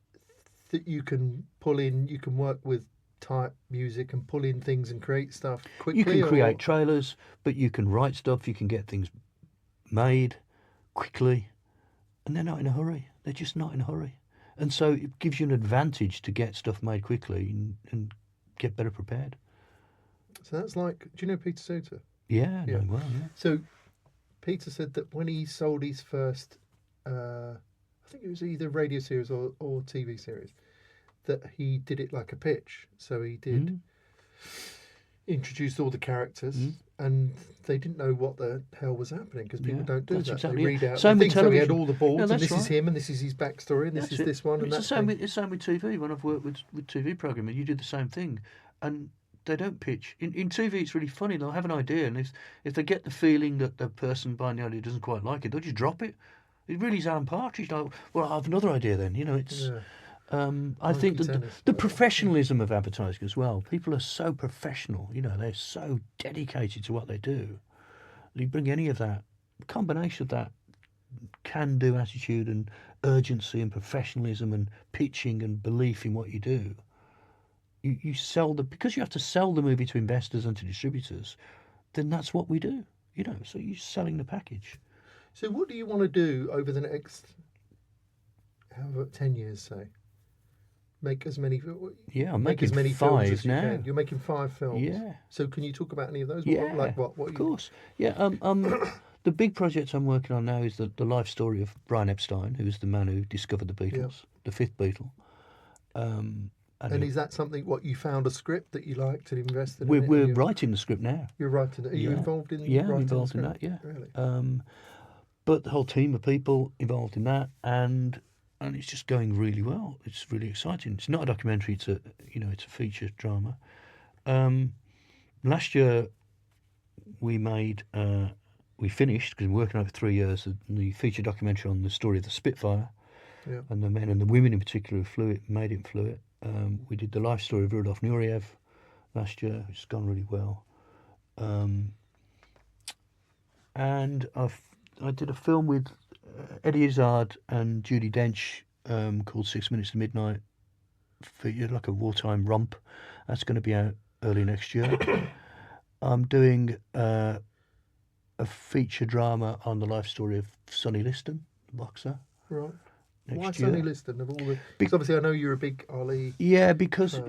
you can pull in, you can work with type music and pull in things and create stuff quickly? You can create trailers, but you can write stuff, you can get things made quickly, and they're not in a hurry. They're just not in a hurry. And so it gives you an advantage to get stuff made quickly and get better prepared. So that's like, do you know Peter Suter? Yeah, Yeah. no, well, yeah. So Peter said that when he sold his first, I think it was either radio series or TV series, that he did it like a pitch. So he did introduced all the characters, and they didn't know what the hell was happening because people don't do that. Exactly, they read out same the with things. So he had television. all the boards, No, and that's this is right. him, and this is his backstory, and this is this one, and it's that. the same with TV. When I've worked with TV programming, you do the same thing, and they don't pitch. In TV, it's really funny. They'll have an idea, and if they get the feeling that the person behind the idea doesn't quite like it, they'll just drop it. It really is Alan Partridge. Like, well, I have another idea then. You know, it's. Yeah. I think that tennis, the professionalism of advertising as well. People are so professional. You know, they're so dedicated to what they do. You bring any of that combination of that can-do attitude and urgency and professionalism and pitching and belief in what you do. You sell because you have to sell the movie to investors and to distributors. Then that's what we do. You know, so you're selling the package. So what do you want to do over the next, 10 years, say? Make as many. Yeah, I'm make making as many 5 films as you now. can. You're making 5 films. Yeah. So can you talk about any of those? Yeah, What of course. Yeah, the big project I'm working on now is the life story of Brian Epstein, who's the man who discovered the Beatles, the 5th Beatle. And is that something, you found a script that you liked and invested in? We're writing the script now. You're writing it. Are you involved in Yeah, writing I'm involved the in script? that, yeah. Really? But the whole team of people involved in that, and it's just going really well. It's really exciting. It's not a documentary, it's a feature drama. Last year we finished, because we're working over 3 years, the feature documentary on the story of the Spitfire, and the men and the women in particular who made it and flew it. We did the life story of Rudolf Nureyev last year, which has gone really well. And I did a film with Eddie Izzard and Judi Dench called 6 Minutes to Midnight, featured like a wartime romp. That's going to be out early next year. I'm doing a feature drama on the life story of Sonny Liston, the boxer. Right. Why Next year. Sonny Liston of all the? Because obviously I know you're a big Ali. Yeah, because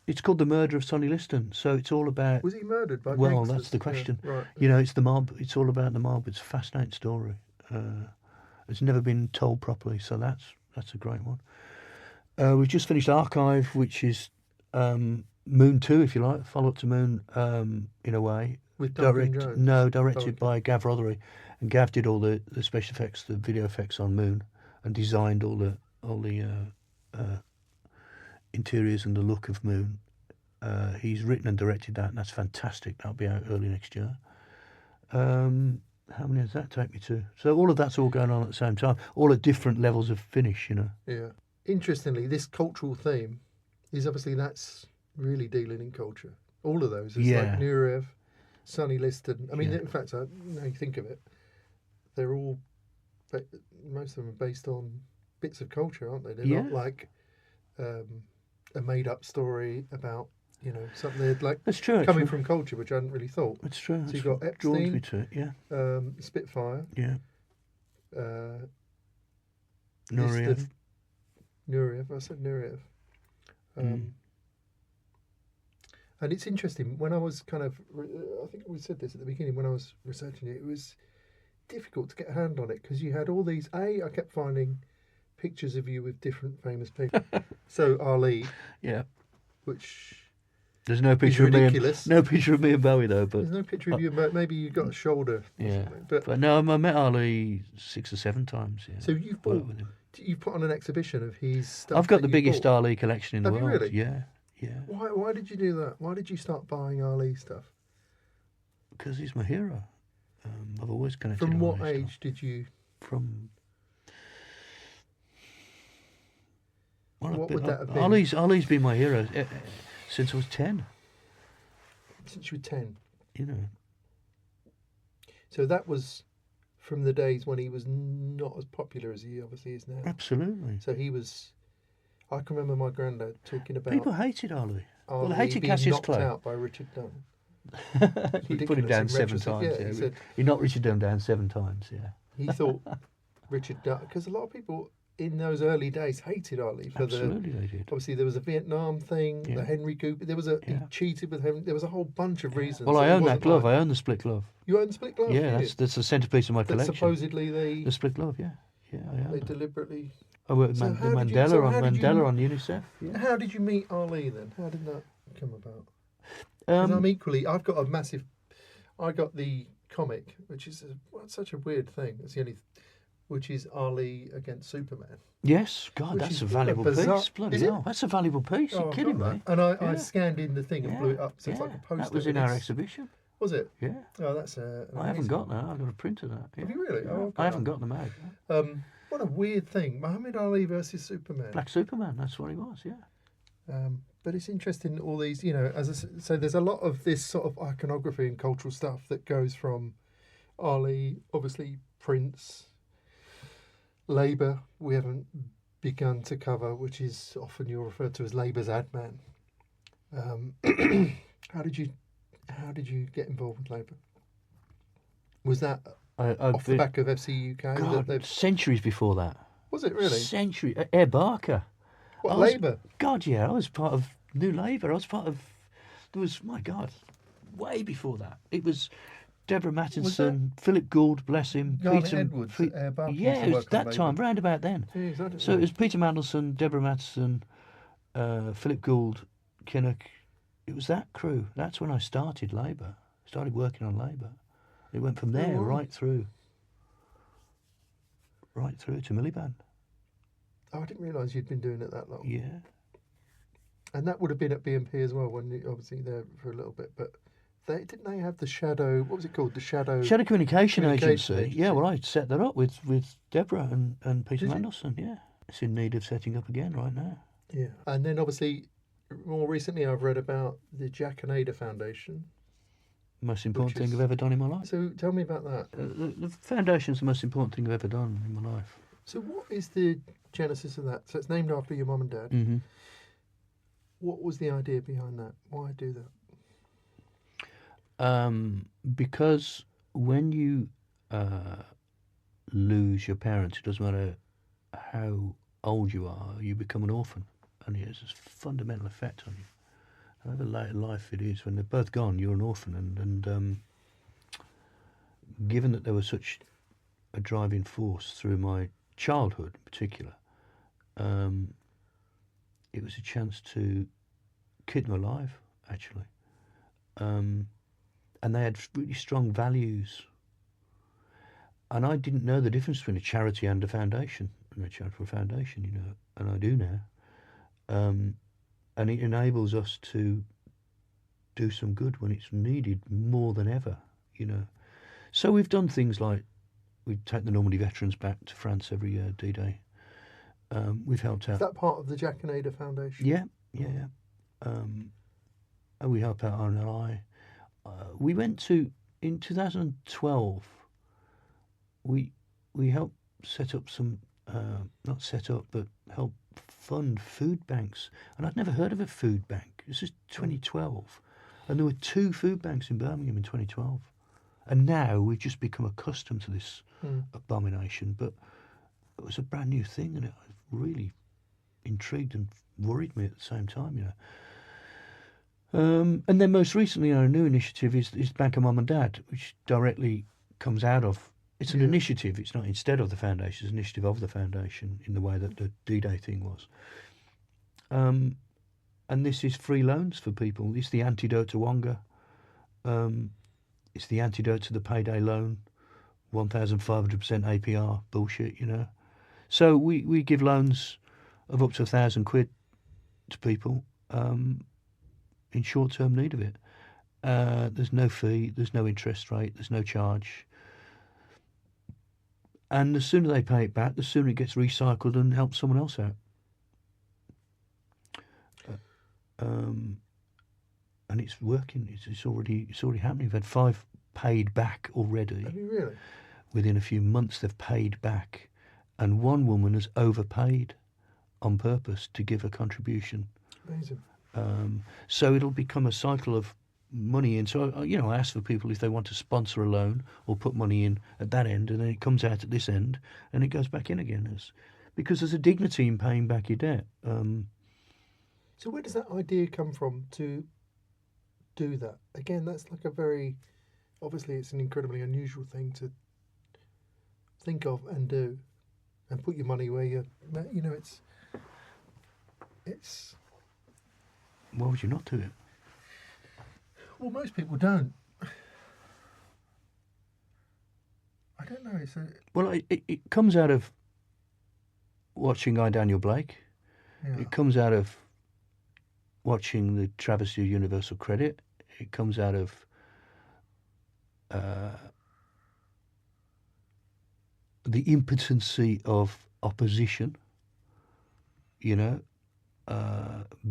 it's called The Murder of Sonny Liston, so it's all about. Was he murdered by Well, gangsters? that's the question. Yeah, right. You know, it's the mob. It's all about the mob. It's a fascinating story. It's never been told properly, so that's a great one. We've just finished Archive, which is Moon 2, if you like, follow up to Moon in a way. With Duncan Jones? No, directed by Gav Rothery, and Gav did all the special effects, the video effects on Moon, and designed all the interiors and the look of Moon. He's written and directed that, and that's fantastic. That'll be out early next year. How many does that take me to? So all of that's all going on at the same time, all at different levels of finish, you know. Yeah. Interestingly, this cultural theme is obviously that's really dealing in culture. All of those. It's like Nureyev, Sonny Liston. I mean, in fact, now you think of it, they're all, most of them are based on bits of culture, aren't they? They're not like a made-up story about, you know, something they're like that's true, coming from culture, which I hadn't really thought. That's true. So you've got Epstein, me to it, Spitfire, Nureyev. I said Nureyev. And it's interesting, when I was kind of, I think we said this at the beginning, when I was researching it, it was difficult to get a hand on it because you had all these, I kept finding pictures of you with different famous people. So Ali, which there's no picture of ridiculous. No picture of me and Bowie though. But there's no picture of you. Maybe you got a shoulder. But no, I met Ali 6 or 7 times. Yeah. So you've put on an exhibition of his stuff. I've got the biggest Ali collection in the world. Have you really? Yeah. Why did you do that? Why did you start buying Ali stuff? Because he's my hero. I've always connected. From what Ali age stuff. did you? From. What would that have been? Ali's been my hero since I was 10. Since you were 10? You know. So that was from the days when he was not as popular as he obviously is now. Absolutely. So he was... I can remember my granddad talking about... People hated Ali. Well, they hated being Cassius knocked Clay. out by Richard Dunn. He put him down 7 times. Yeah, he said, he knocked Richard Dunn down 7 times, He thought Richard Dunn... Because a lot of people... in those early days, hated Ali for Absolutely, they did. Obviously, there was a Vietnam thing, the Henry Cooper. There was he cheated with Henry. There was a whole bunch of reasons. Well, I own that glove. I own the split glove. You own the split glove? Yeah, that's the centerpiece of my collection. Supposedly the split glove. Yeah, I own they that. Deliberately. I worked with Mandela on UNICEF. Yeah. How did you meet Ali then? How did that come about? Because I've got a massive. I got the comic, which is such a weird thing. It's the only. Which is Ali against Superman. Yes, God, that's a valuable piece. Bloody hell, that's a valuable piece. You're kidding me? And I scanned in the thing and blew it up, so it's like a poster. That was in our exhibition. Was it? Yeah. Oh, that's I haven't got that. I've got a print of that. Yeah. Have you really? Yeah. Oh, okay. I haven't got the mag. What a weird thing. Muhammad Ali versus Superman. Black Superman, that's what he was, yeah. But it's interesting, all these, you know, so there's a lot of this sort of iconography and cultural stuff that goes from Ali, obviously Prince, Labour, we haven't begun to cover, which is often you're referred to as Labour's adman. How did you get involved with Labour? Was that off the back of FC UK? God, centuries before that. Was it really? Century. Air Barker. What, Labour? God, yeah, I was part of New Labour. I was part of... There was, my God, way before that. It was... Deborah Mattinson, Philip Gould, bless him. Peter Edwards. Yeah, it was that time, round about then. Jeez, so it was Peter Mandelson, Deborah Mattinson, Philip Gould, Kinnock. It was that crew. That's when I started Labour. Started working on Labour. It went from there right through to Miliband. Oh, I didn't realise you'd been doing it that long. Yeah. And that would have been at BNP as well, when you obviously there for a little bit, but. Didn't they have the Shadow? What was it called? The Shadow Communication Agency. Yeah, well, I set that up with Deborah and Peter Mandelson. Yeah, it's in need of setting up again right now. Yeah, and then obviously, more recently, I've read about the Jack and Ada Foundation. Most important thing I've ever done in my life. So tell me about that. The foundation's the most important thing I've ever done in my life. So what is the genesis of that? So it's named after your mum and dad. Mm-hmm. What was the idea behind that? Why do that? Because when you lose your parents, it doesn't matter how old you are, you become an orphan, and it has a fundamental effect on you. However late in life it is, when they're both gone, you're an orphan, and given that there was such a driving force through my childhood in particular, it was a chance to keep them alive, actually. And they had really strong values. And I didn't know the difference between a charity and a foundation, and a charitable foundation, you know, and I do now. and it enables us to do some good when it's needed more than ever, you know. So we've done things like we take the Normandy veterans back to France every year, D-Day. We've helped out. Is that part of the Jackanada Foundation? Yeah. And we help out RNLI. We went to, in 2012, we helped set up some, not set up, but help fund food banks. And I'd never heard of a food bank. This is 2012. And there were 2 food banks in Birmingham in 2012. And now we've just become accustomed to this abomination. But it was a brand new thing, and it really intrigued and worried me at the same time, you know. And then most recently, our new initiative is Bank of Mum and Dad, which directly comes out of, it's an initiative, it's not instead of the foundation, it's an initiative of the foundation in the way that the D-Day thing was. And this is free loans for people. It's the antidote to Wonga. It's the antidote to the payday loan, 1,500% APR bullshit, you know. So we give loans of up to £1,000 to people in short-term need of it. There's no fee, there's no interest rate, there's no charge. And the sooner they pay it back, the sooner it gets recycled and helps someone else out. And it's working. It's already happening. We've had 5 paid back already. Have you really? Within a few months, they've paid back, and one woman has overpaid on purpose to give a contribution. Amazing. So it'll become a cycle of money in. So I ask for people if they want to sponsor a loan or put money in at that end, and then it comes out at this end, and it goes back in again. Because there's a dignity in paying back your debt. So where does that idea come from to do that? Again, that's like a very, obviously it's an incredibly unusual thing to think of and do, and put your money where it's. Why would you not do it? Well, most people don't. I don't know. Well, it comes out of watching Daniel Blake. Yeah. It comes out of watching the travesty of universal credit. It comes out of the impotency of opposition. You know,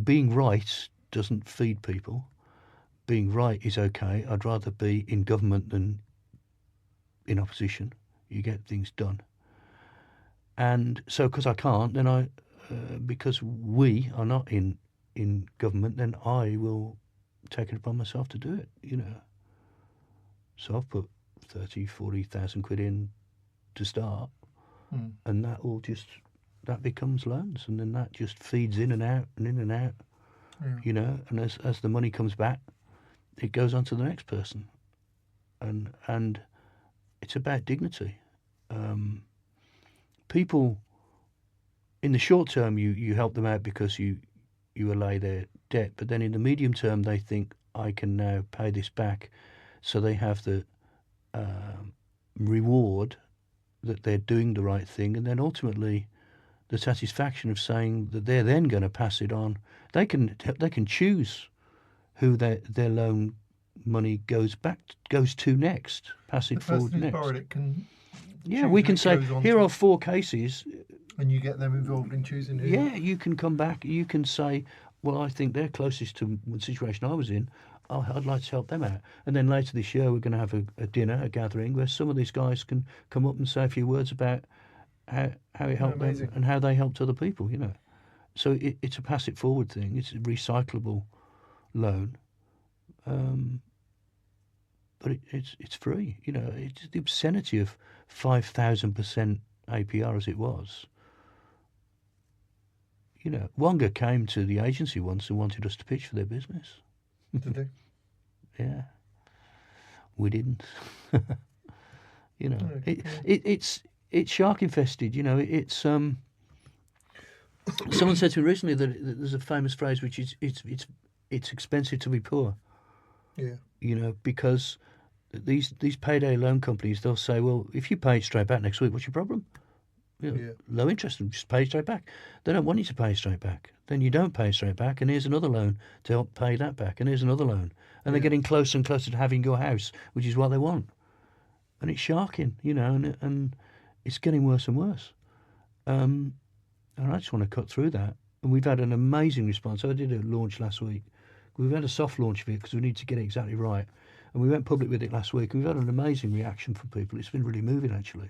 being right doesn't feed people. Being right is okay. I'd rather be in government than in opposition. You get things done. And so, because I can't, then because we are not in government, then I will take it upon myself to do it, you know. So I've put 30,000-40,000 quid in to start, and that becomes loans, and then that just feeds in and out and in and out, you know. And as the money comes back, it goes on to the next person, and it's about dignity. People, in the short term, you help them out because you allay their debt, but then in the medium term, they think, I can now pay this back, so they have the reward that they're doing the right thing, and then ultimately the satisfaction of saying that they're then going to pass it on. They can choose who their loan money goes to next, pass it forward next. Borrowed it can. Yeah, we can say, here are 4 cases. And you get them involved in choosing who. Yeah, you can come back, you can say, well, I think they're closest to the situation I was in. I'd like to help them out. And then later this year, we're going to have a dinner, a gathering, where some of these guys can come up and say a few words about how it helped them and how they helped other people, you know. So it's a pass it forward thing. It's a recyclable loan. But it's free, you know. It's the obscenity of 5,000% APR as it was. You know, Wonga came to the agency once and wanted us to pitch for their business. Did they? Yeah. We didn't. You know, it's shark infested. You know, it's someone said to me recently that there's a famous phrase which is it's expensive to be poor. Yeah. You know, because these payday loan companies, they'll say, well, if you pay it straight back next week, what's your problem? low interest and just pay straight back. They don't want you to pay straight back. Then you don't pay straight back, and here's another loan to help pay that back, and here's another loan. And they're getting closer and closer to having your house, which is what they want. And it's sharking, and it's getting worse and worse. And I just want to cut through that. And we've had an amazing response. I did a launch last week. We've had a soft launch of it because we need to get it exactly right. And we went public with it last week. And we've had an amazing reaction from people. It's been really moving, actually.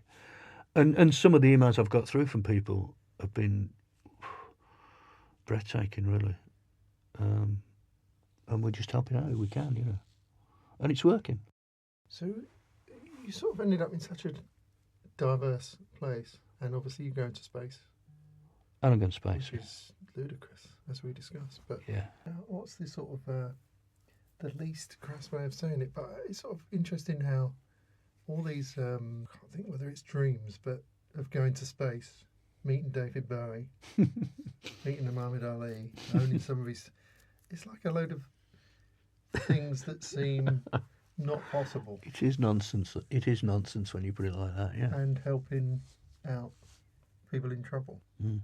And some of the emails I've got through from people have been breathtaking, really. And we're just helping out who we can, And it's working. So you sort of ended up in such a diverse place. And obviously you go into space. And I'm going to space. Which is ludicrous, as we discussed. But what's the sort of the least crass way of saying it? But it's sort of interesting how all these, I can't think whether it's dreams, but of going to space, meeting David Bowie, meeting Muhammad Ali, owning some of his... It's like a load of things that seem not possible. It is nonsense. It is nonsense when you put it like that, yeah. And helping out people in trouble. Mm.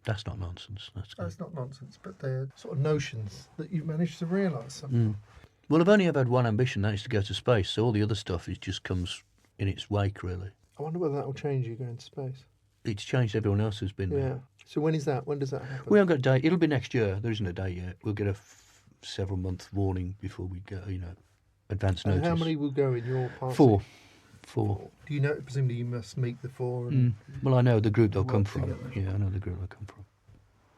That's not nonsense. That's not nonsense, but they're sort of notions that you've managed to realise somehow. Well, I've only ever had one ambition, that is to go to space, so all the other stuff just comes in its wake, really. I wonder whether that will change you going to space. It's changed everyone else who's been there. Yeah. So when is that? When does that happen? We haven't got a date. It'll be next year. There isn't a date yet. We'll get a several-month warning before we go, advance notice. And how many will go in your party? Four. Do you know, presumably you must meet the four? And Well, I know the group they'll come from. Yeah, I know the group they'll come from.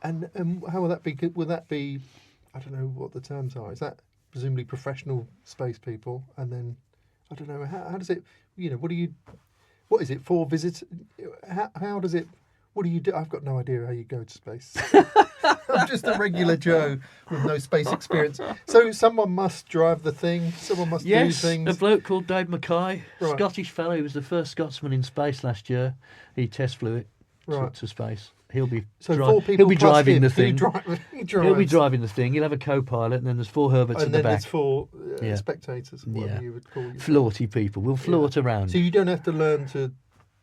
And how will that be? Will that be, I don't know what the terms are. Is that presumably professional space people? And then, I don't know, how does it, what is it for visitors? How does it, what do you do? I've got no idea how you go to space. I'm just a regular Joe with no space experience. So someone must drive the thing. Someone must do things. Yes, a bloke called Dave Mackay, Scottish fellow. He was the first Scotsman in space last year. He test flew it to space. He'll be he'll be driving the thing. He'll be driving the thing. He'll have a co-pilot, and then there's four Herberts at the back. And then there's four spectators, whatever you would call it. Floaty people. We'll float around. So you don't have to learn to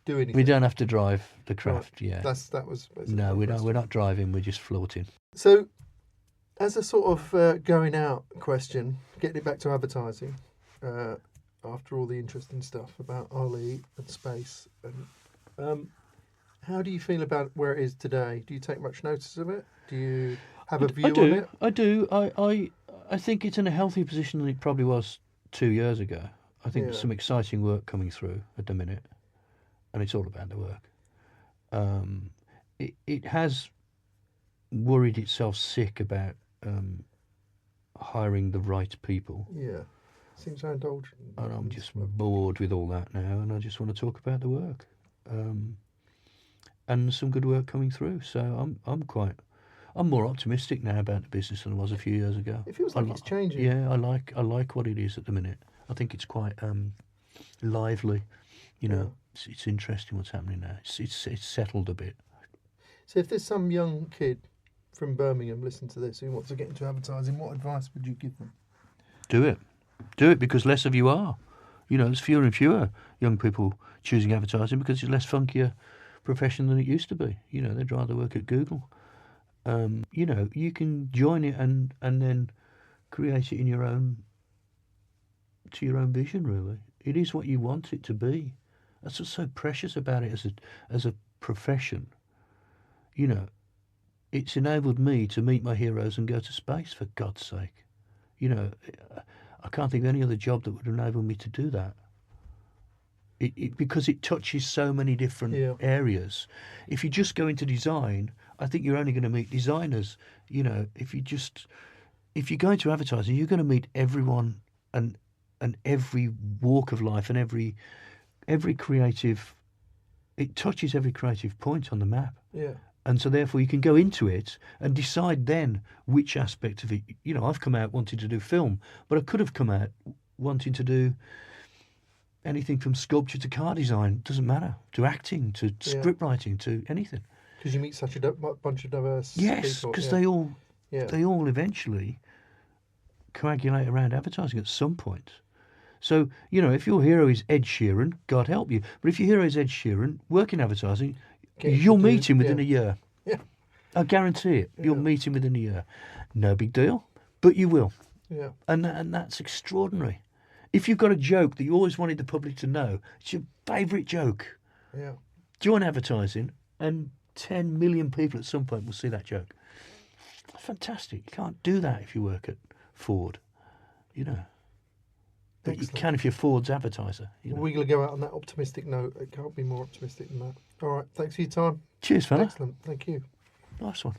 do anything. We don't have to drive the craft. Yeah. That was basically no. We're not driving. We're just floating. So, as a sort of going out question, getting it back to advertising, after all the interesting stuff about Ali and space, and how do you feel about where it is today? Do you take much notice of it? Do you have a view on it? I do. I think it's in a healthier position than it probably was 2 years ago. I think there's some exciting work coming through at the minute, and it's all about the work. It has worried itself sick about hiring the right people. Yeah, seems so indulgent. And I'm just bored with all that now, and I just want to talk about the work. And some good work coming through. So I'm more optimistic now about the business than I was a few years ago. It feels like it's changing. Yeah, I like what it is at the minute. I think it's quite lively. It's interesting what's happening now. It's settled a bit. So if there's some young kid from Birmingham listening to this who wants to get into advertising, what advice would you give them? Do it because less of you are. There's fewer and fewer young people choosing advertising because it's less funkier profession than it used to be. They'd rather work at Google. You can join it and then create it in your own vision, really. It is what you want it to be. That's what's so precious about it as a profession. It's enabled me to meet my heroes and go to space, for God's sake. I can't think of any other job that would enable me to do that. Because it touches so many different areas. If you just go into design, I think you're only going to meet designers. If you go into advertising, you're going to meet everyone and every walk of life and every creative. It touches every creative point on the map. Yeah. And so therefore you can go into it and decide then which aspect of it. I've come out wanting to do film, but I could have come out wanting to do anything from sculpture to car design, doesn't matter, to acting, to script writing, to anything. Because you meet such a bunch of diverse people. Yes, because they all eventually coagulate around advertising at some point. So, you know, if your hero is Ed Sheeran, God help you. But if your hero is Ed Sheeran, work in advertising, you'll meet him within a year. Yeah. I guarantee it. You'll meet him within a year. No big deal, but you will. Yeah. And that's extraordinary. If you've got a joke that you always wanted the public to know, it's your favourite joke. Yeah. Join advertising, and 10 million people at some point will see that joke. That's fantastic. You can't do that if you work at Ford, you know. But Excellent. you can if you're Ford's advertiser. You know. We're going to go out on that optimistic note. It can't be more optimistic than that. All right. Thanks for your time. Cheers, fella. Excellent. Thank you. Nice one.